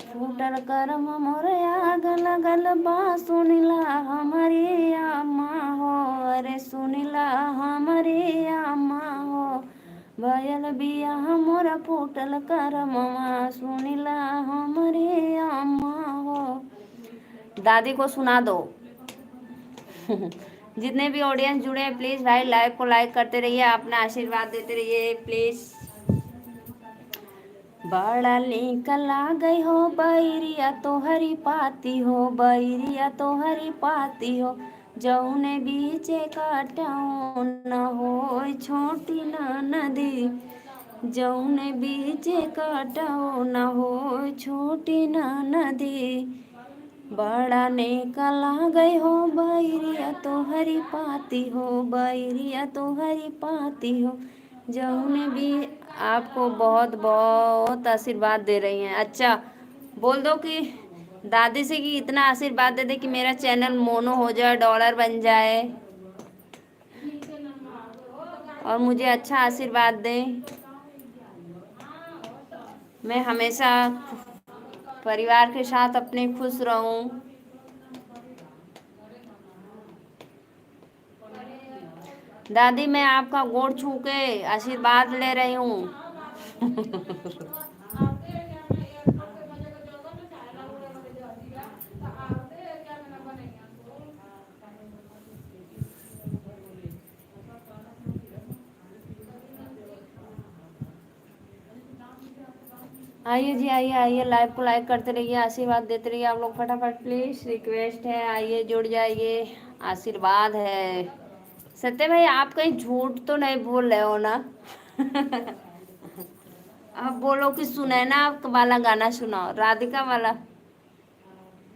फूटल करम मोर आग लगल बा, सुनिला हमारी अम्मा हो, अरे सुनिला हमारी अम्मा हो। भयल बिया मोरा फूटल करमवा, सुनिला हमारी अम्मा हो। दादी को सुना दो। जितने भी ऑडियंस जुड़े हैं प्लीज भाई लाइव को लाइक करते रहिए, अपना आशीर्वाद देते रहिए प्लीज। बड़ा निक लागई हो बैरिया तोहरी पाती हो, बैरिया तोहरी पाती हो, जौने बीचे काटाऊ न हो छोटी न नदी, जौने बीचे काटाऊ न हो छोटी न नदी। बड़ा नेका लागई हो बैरिया तोहरी पाती हो, बैरिया तोहरी पाती हो, जौने भी। आपको बहुत बहुत आशीर्वाद दे रही हैं। अच्छा बोल दो कि दादी से कि इतना आशीर्वाद दे दे कि मेरा चैनल मोनो हो जाए, डॉलर बन जाए, और मुझे अच्छा आशीर्वाद दें। मैं हमेशा परिवार के साथ अपने खुश रहूं। दादी मैं आपका गोड़ छू के आशीर्वाद ले रही हूँ। आइए जी, आइए आइए, लाइव को लाइक करते रहिए, आशीर्वाद देते रहिए आप लोग फटाफट प्लीज, रिक्वेस्ट है, आइए जुड़ जाइए, आशीर्वाद है। सत्य भाई आप कहीं झूठ तो नहीं बोल रहे हो ना? आप बोलो कि सुनैना वाला गाना सुनाओ, राधिका वाला।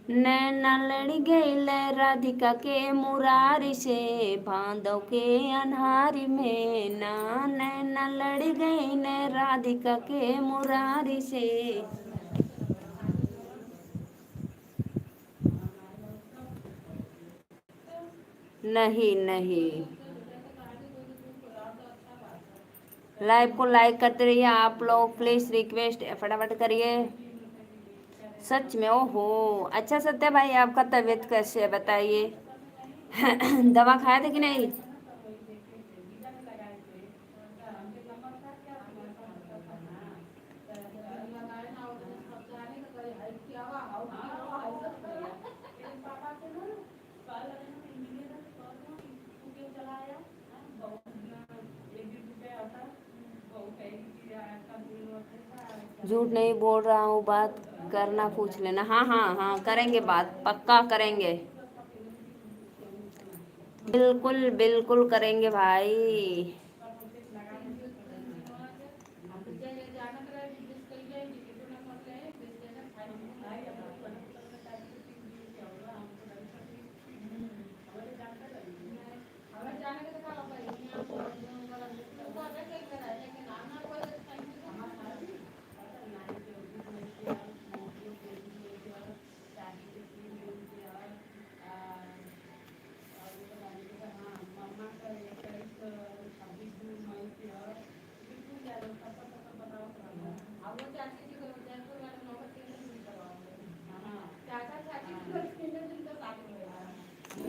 नैना लड़ी गईल राधिका के मुरारी से, भादव के अन्हारी में ना, नैना लड़ी गईल राधिका के मुरारी से। नहीं नहीं, लाइव को लाइक करते रहिए आप लोग प्लीज, रिक्वेस्ट फटाफट करिए। सच में ओहो। अच्छा सत्या भाई आपका तबीयत कैसे है बताइए? दवा खाया था कि नहीं? झूठ नहीं बोल रहा हूँ, बात करना पूछ लेना। हाँ हाँ हाँ करेंगे बात, पक्का करेंगे, बिल्कुल बिल्कुल करेंगे भाई।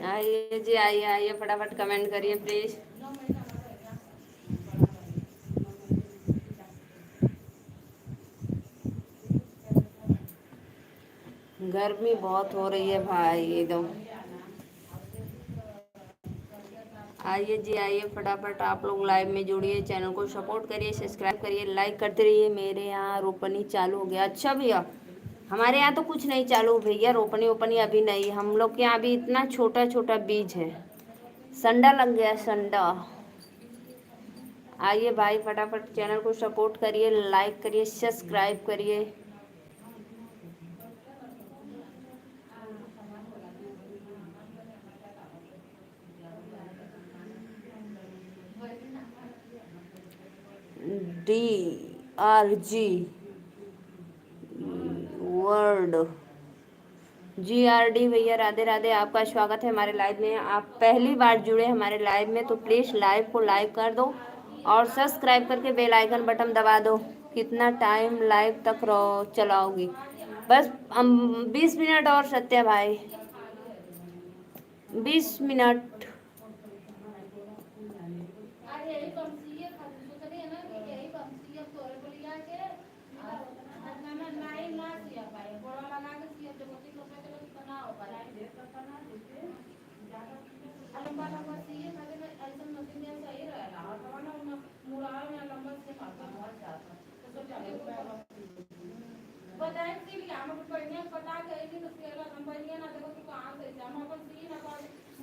आइए जी, आइए आइए, फटाफट कमेंट करिए प्लीज। गर्मी बहुत हो रही है भाई एकदम। आइए जी आइए, फटाफट आप लोग लाइव में जुड़िए, चैनल को सपोर्ट करिए, सब्सक्राइब करिए, लाइक करते रहिए। मेरे यहाँ रोपनी चालू हो गया। अच्छा भैया, हमारे यहाँ तो कुछ नहीं चालू भैया, रोपनी ओपनी अभी नहीं, हम लोग के यहाँ अभी इतना छोटा छोटा बीज है, संडा लग गया संडा। आइए भाई फटाफट चैनल को सपोर्ट करिए, लाइक करिए, सब्सक्राइब करिए। DRG वर्ड, GRD भैया राधे राधे, आपका स्वागत है हमारे लाइव में। आप पहली बार जुड़े हमारे लाइव में तो प्लीज़ लाइव को लाइक कर दो और सब्सक्राइब करके बेल आइकन बटन दबा दो। कितना टाइम लाइव तक रहो चलाओगी? बस 20 मिनट और सत्या भाई, 20 मिनट।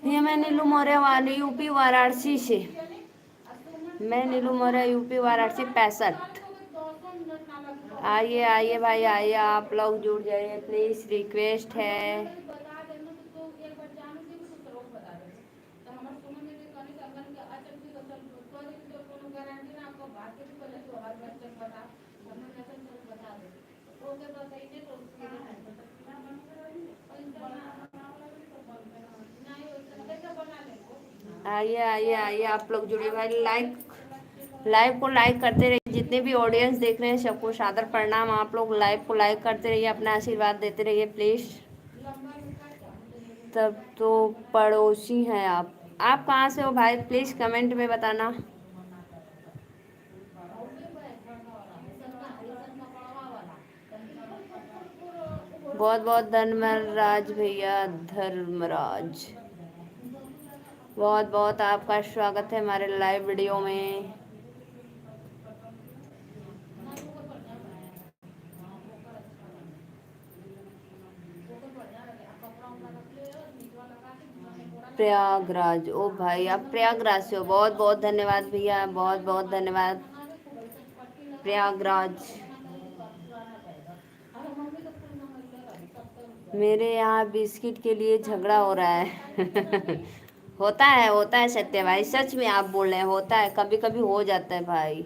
ये मैं नीलू मौर्य वाली यूपी वाराणसी से। मैं नीलू मौर्य यूपी वाराणसी 65। आइए आइए भाई आइए, आप लोग जुड़ जाइए प्लीज, रिक्वेस्ट है। आइए आइए आइए, आप लोग जुड़िए भाई। लाइव को लाइक करते रहिए, जितने भी ऑडियंस देख रहे हैं सबको सादर प्रणाम। आप लोग लाइव को लाइक करते रहिए, अपना आशीर्वाद देते रहिए प्लीज। तब तो पड़ोसी हैं आप कहाँ से हो भाई, प्लीज कमेंट में बताना। बहुत बहुत धर्मराज भैया, धर्मराज बहुत बहुत आपका स्वागत है हमारे लाइव वीडियो में। प्रयागराज, ओ भाई आप प्रयागराज से हो, बहुत बहुत धन्यवाद भैया, बहुत बहुत धन्यवाद। प्रयागराज, मेरे यहाँ बिस्किट के लिए झगड़ा हो रहा है। होता है सत्य भाई, सच में आप बोल रहे हैं, होता है, कभी कभी हो जाता है भाई।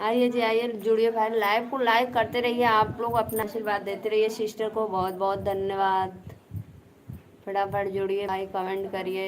आइए जी आइए, जुड़िए भाई, लाइव को लाइक करते रहिए, आप लोग अपना आशीर्वाद देते रहिए। सिस्टर को बहुत बहुत धन्यवाद। फटाफट जुड़िए भाई, कमेंट करिए।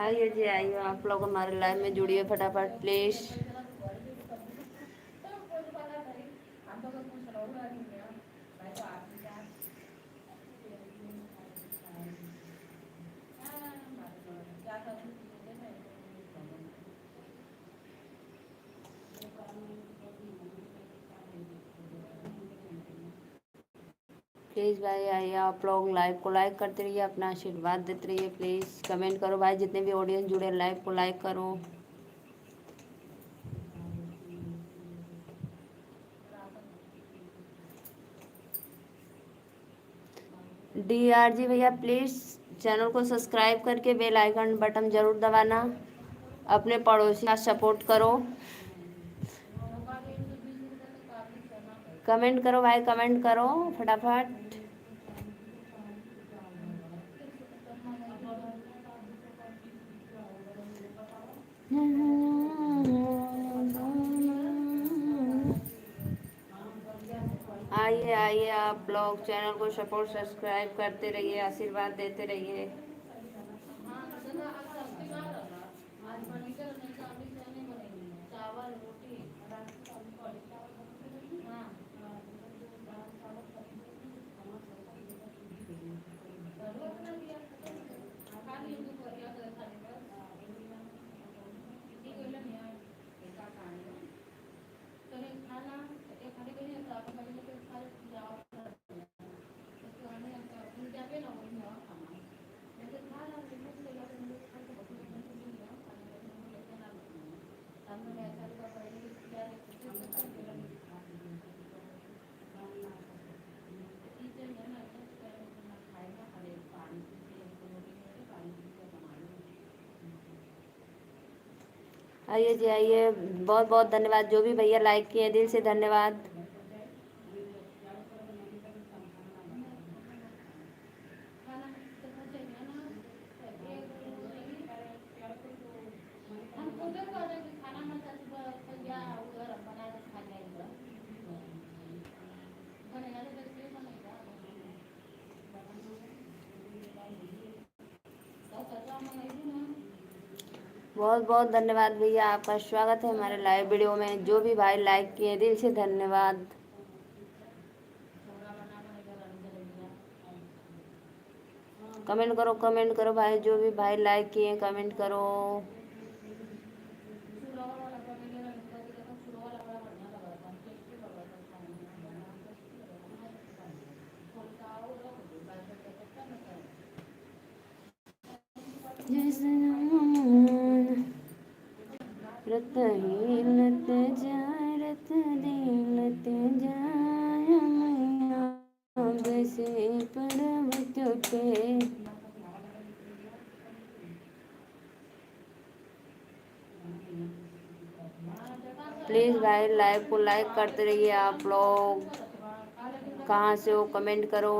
आइए जी आइए, आप लोग हमारे लाइव में जुड़िए फटाफट प्लीज। प्लीज़ भाई आइए, आप लोग लाइव को लाइक करते रहिए, अपना आशीर्वाद देते रहिए प्लीज़। कमेंट करो भाई, जितने भी ऑडियंस जुड़े लाइव को लाइक करो। DRG भैया प्लीज़ चैनल को सब्सक्राइब करके बेल आइकन बटन ज़रूर दबाना, अपने पड़ोसी का सपोर्ट करो। कमेंट करो भाई, कमेंट करो फटाफट। आइए आइए, आप लोग चैनल को सपोर्ट सब्सक्राइब करते रहिए, आशीर्वाद देते रहिए। आइए जी आइए, बहुत बहुत धन्यवाद जो भी भैया लाइक किए, दिल से धन्यवाद। बहुत बहुत धन्यवाद भैया, आपका स्वागत है हमारे लाइव वीडियो में। जो भी भाई लाइक किए दिल से धन्यवाद। कमेंट करो, कमेंट करो भाई, जो भी भाई लाइक किए कमेंट करो। रत ही लत जाए रत दिलत जाए मैया बसे पर्वत पे। प्लीज़ भाई लाइव को लाइक करते रहिए। आप लोग कहाँ से हो कमेंट करो।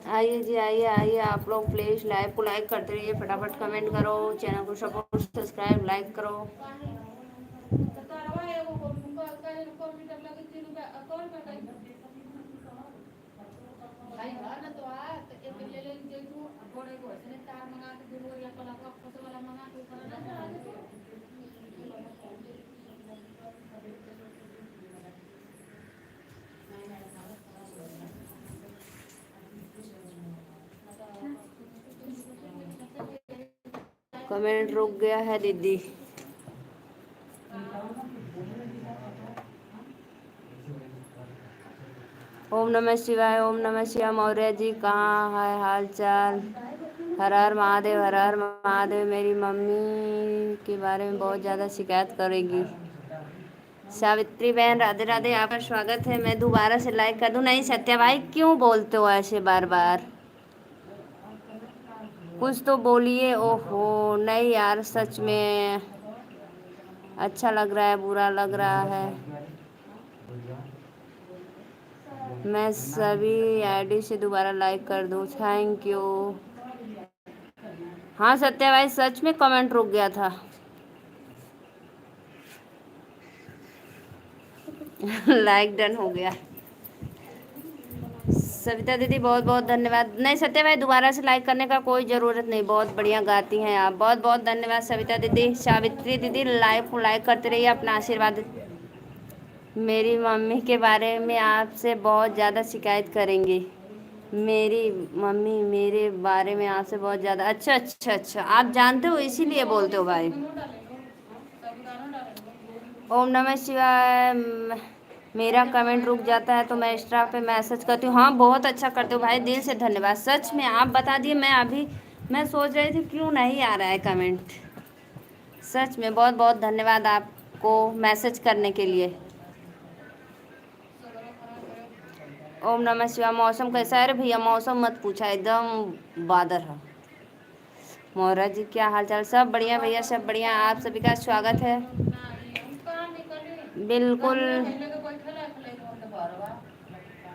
आइए जी आइए आइए, आप लोग प्लीज़ लाइव को लाइक करते रहिए, फटाफट कमेंट करो, चैनल को सपोर्ट सब्सक्राइब लाइक करो। कमेंट रुक गया है दीदी। ओम नमः शिवाय, ओम नमः शिवाय। मौर्य जी कहाँ है हाल चाल? हर हर महादेव, हर हर महादेव। मेरी मम्मी के बारे में बहुत ज़्यादा शिकायत करेगी। सावित्री बहन राधे राधे, आपका स्वागत है। मैं दोबारा से लाइक कर दूं? नहीं सत्या भाई, क्यों बोलते हो ऐसे बार बार? कुछ तो बोलिए। ओहो नहीं यार, सच में अच्छा लग रहा है बुरा लग रहा है? मैं सभी आईडी से दोबारा लाइक कर दूं? Thank you. हाँ सत्या भाई, सच में कमेंट रुक गया था। लाइक डन हो गया। सविता दीदी बहुत बहुत धन्यवाद। नहीं सत्या भाई, दोबारा से लाइक करने का कोई ज़रूरत नहीं, बहुत बढ़िया गाती हैं आप। बहुत बहुत धन्यवाद सविता दीदी। सावित्री दीदी लाइव को लाइक करते रहिए, अपना आशीर्वाद। मेरी मम्मी के बारे में आपसे बहुत ज़्यादा शिकायत करेंगी। मेरी मम्मी मेरे बारे में आपसे बहुत ज़्यादा। अच्छा अच्छा अच्छा, आप जानते हो इसीलिए बोलते हो भाई। ओम नमः शिवाय। मेरा कमेंट रुक जाता है तो मैं एक्स्ट्रा पे मैसेज करती हूँ। हाँ बहुत अच्छा करते हो भाई, दिल से धन्यवाद। सच में आप बता दिए, मैं सोच रही थी क्यों नहीं आ रहा है कमेंट। सच में बहुत बहुत धन्यवाद आपको मैसेज करने के लिए। ओम नमः शिवाय। मौसम कैसा है रे भैया? मौसम मत पूछा, एकदम बादल है। मोहरा जी क्या हाल चाल? सब बढ़िया भैया, सब बढ़िया। आप सभी का स्वागत है। बिल्कुल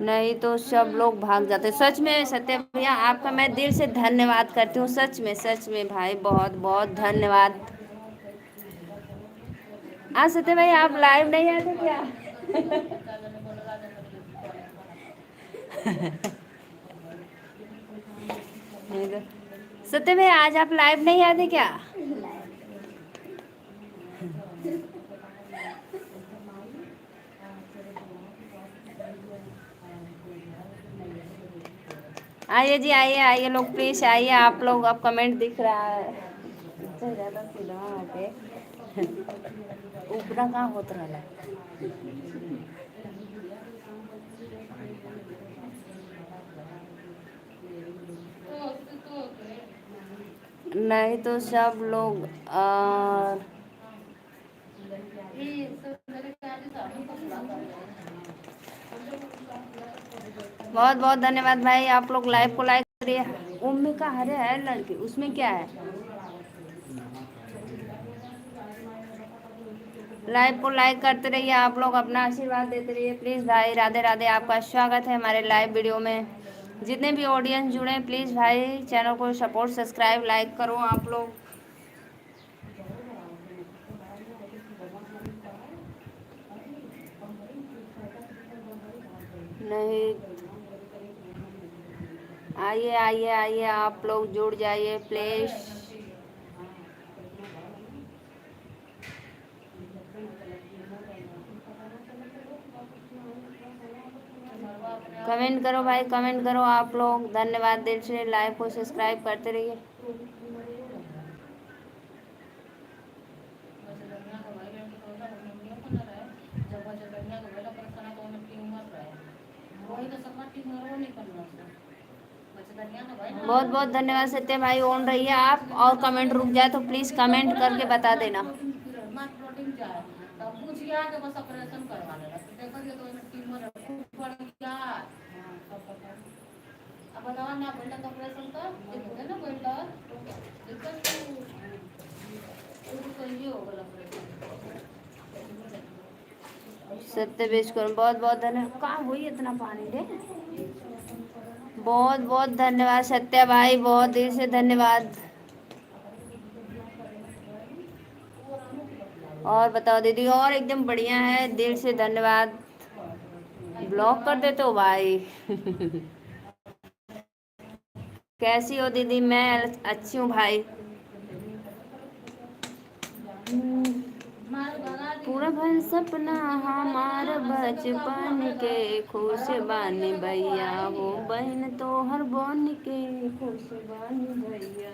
नहीं तो सब लोग भाग जाते। सच में सत्य भैया, आपका मैं दिल से धन्यवाद करती हूँ। सच में भाई, बहुत बहुत धन्यवाद। आज सत्य भाई आप लाइव नहीं आए थे क्या? नहीं तो सत्य भाई आज आप लाइव नहीं आए थे क्या? आइए जी, आइए आइए लोग, प्लीज आइए आप लोग। अब कमेंट दिख रहा है अच्छा ज्यादा सीधा आके ऊपरा कहाँ होत रहा है। नहीं तो सब लोग बहुत बहुत धन्यवाद भाई, आप लोग लाइव को लाइक करिए। उम्मी का हरे है लड़की, उसमें क्या है? लाइव को लाइक करते रहिए आप लोग, अपना आशीर्वाद देते रहिए प्लीज़ भाई। राधे राधे, आपका स्वागत है हमारे लाइव वीडियो में। जितने भी ऑडियंस जुड़े प्लीज़ भाई चैनल को सपोर्ट, सब्सक्राइब, लाइक करो आप लोग। नहीं, आइए आइए आइए आप लोग जुड़ जाइए प्लीज़। कमेंट करो भाई, कमेंट करो आप लोग। धन्यवाद दिल से, लाइव को सब्सक्राइब करते रहिए। बहुत बहुत धन्यवाद सत्य भाई, ऑन रहिए आप, और कमेंट रुक जाए तो प्लीज़ कमेंट करके बता देना। सत्य बेच कर बहुत बहुत धन्यवाद। कहाँ हुई इतना पानी रे? बहुत बहुत धन्यवाद सत्या भाई, बहुत दिल से धन्यवाद। और बताओ दीदी, और एकदम बढ़िया है, दिल से धन्यवाद। ब्लॉक कर देते हो भाई कैसी हो दीदी? मैं अच्छी हूँ भाई। पूरा भर सपना हमार बचपन के, खुश बानी भैया हो बहन तो हर बन के, खुश बानी भैया।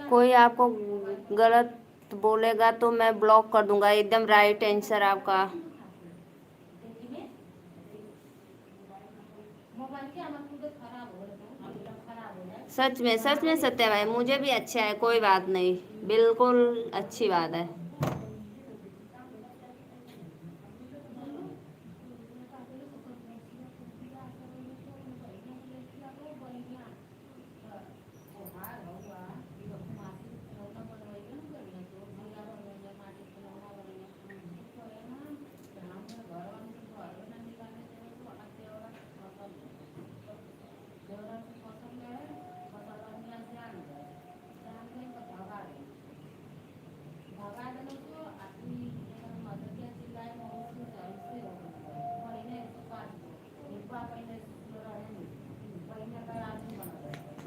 कोई आपको गलत बोलेगा तो मैं ब्लॉक कर दूंगा, एकदम राइट आंसर आपका। सच में सत्य भाई, मुझे भी अच्छा है, कोई बात नहीं, बिल्कुल अच्छी बात है।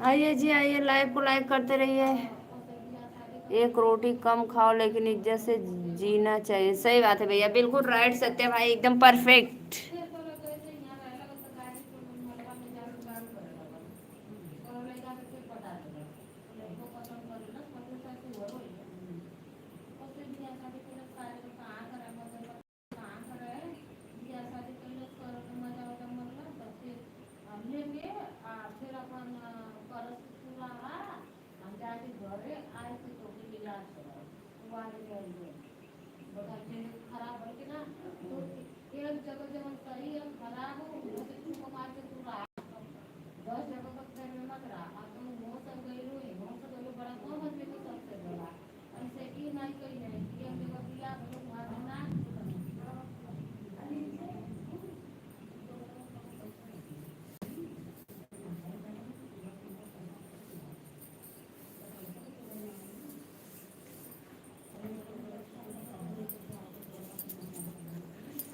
आइए जी, आइए, लाइव को लाइक करते रहिए। एक रोटी कम खाओ लेकिन इज्जत से जीना चाहिए। सही बात है भैया, बिल्कुल राइट सत्य भाई, एकदम परफेक्ट।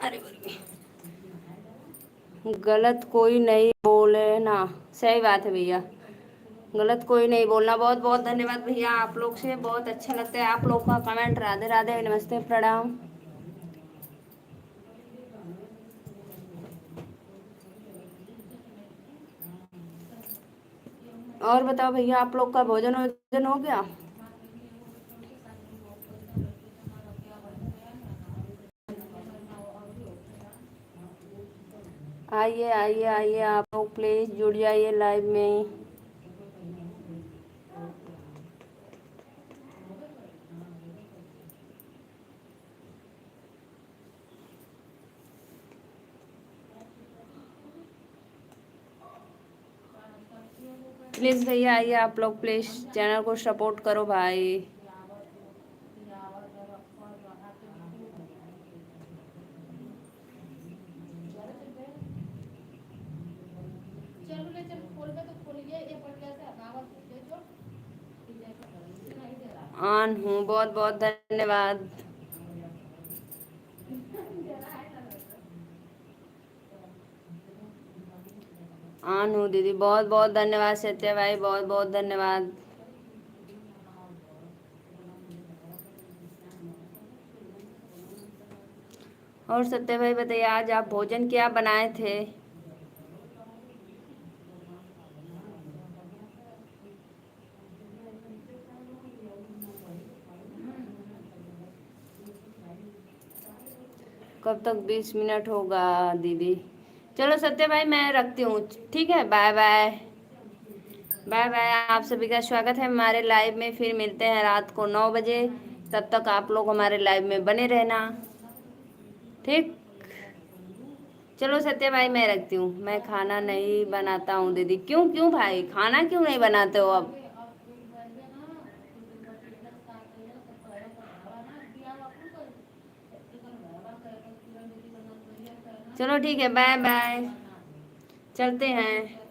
अरे गलत कोई नहीं बोले ना। सही बात है भैया, गलत कोई नहीं बोलना। बहुत बहुत धन्यवाद भैया, आप लोग से बहुत अच्छा लगता है आप लोग का कमेंट। राधे राधे, नमस्ते, प्रणाम। और बताओ भैया, आप लोग का भोजन वोजन हो गया? आइए आइए आइए, आप लोग प्लीज़ जुड़ जाइए लाइव में। प्लीज़ भैया आइए, आप लोग प्लीज़ चैनल को सपोर्ट करो भाई। ऑन हूँ, बहुत बहुत धन्यवाद। ऑन हूँ दीदी, बहुत बहुत धन्यवाद। सत्या भाई बहुत बहुत धन्यवाद। और सत्य भाई बताइए, आज आप भोजन क्या बनाए थे? कब तक? 20 मिनट होगा दीदी। चलो सत्य भाई मैं रखती हूँ, ठीक है, बाय बाय। बाय बाय, आप सभी का स्वागत है हमारे लाइव में। फिर मिलते हैं रात को 9 बजे। तब तक आप लोग हमारे लाइव में बने रहना, ठीक। चलो सत्य भाई मैं रखती हूँ, मैं खाना नहीं बनाता हूँ दीदी। क्यों क्यों भाई, खाना क्यों नहीं बनाते हो अब? चलो ठीक है, बाय बाय, चलते हैं।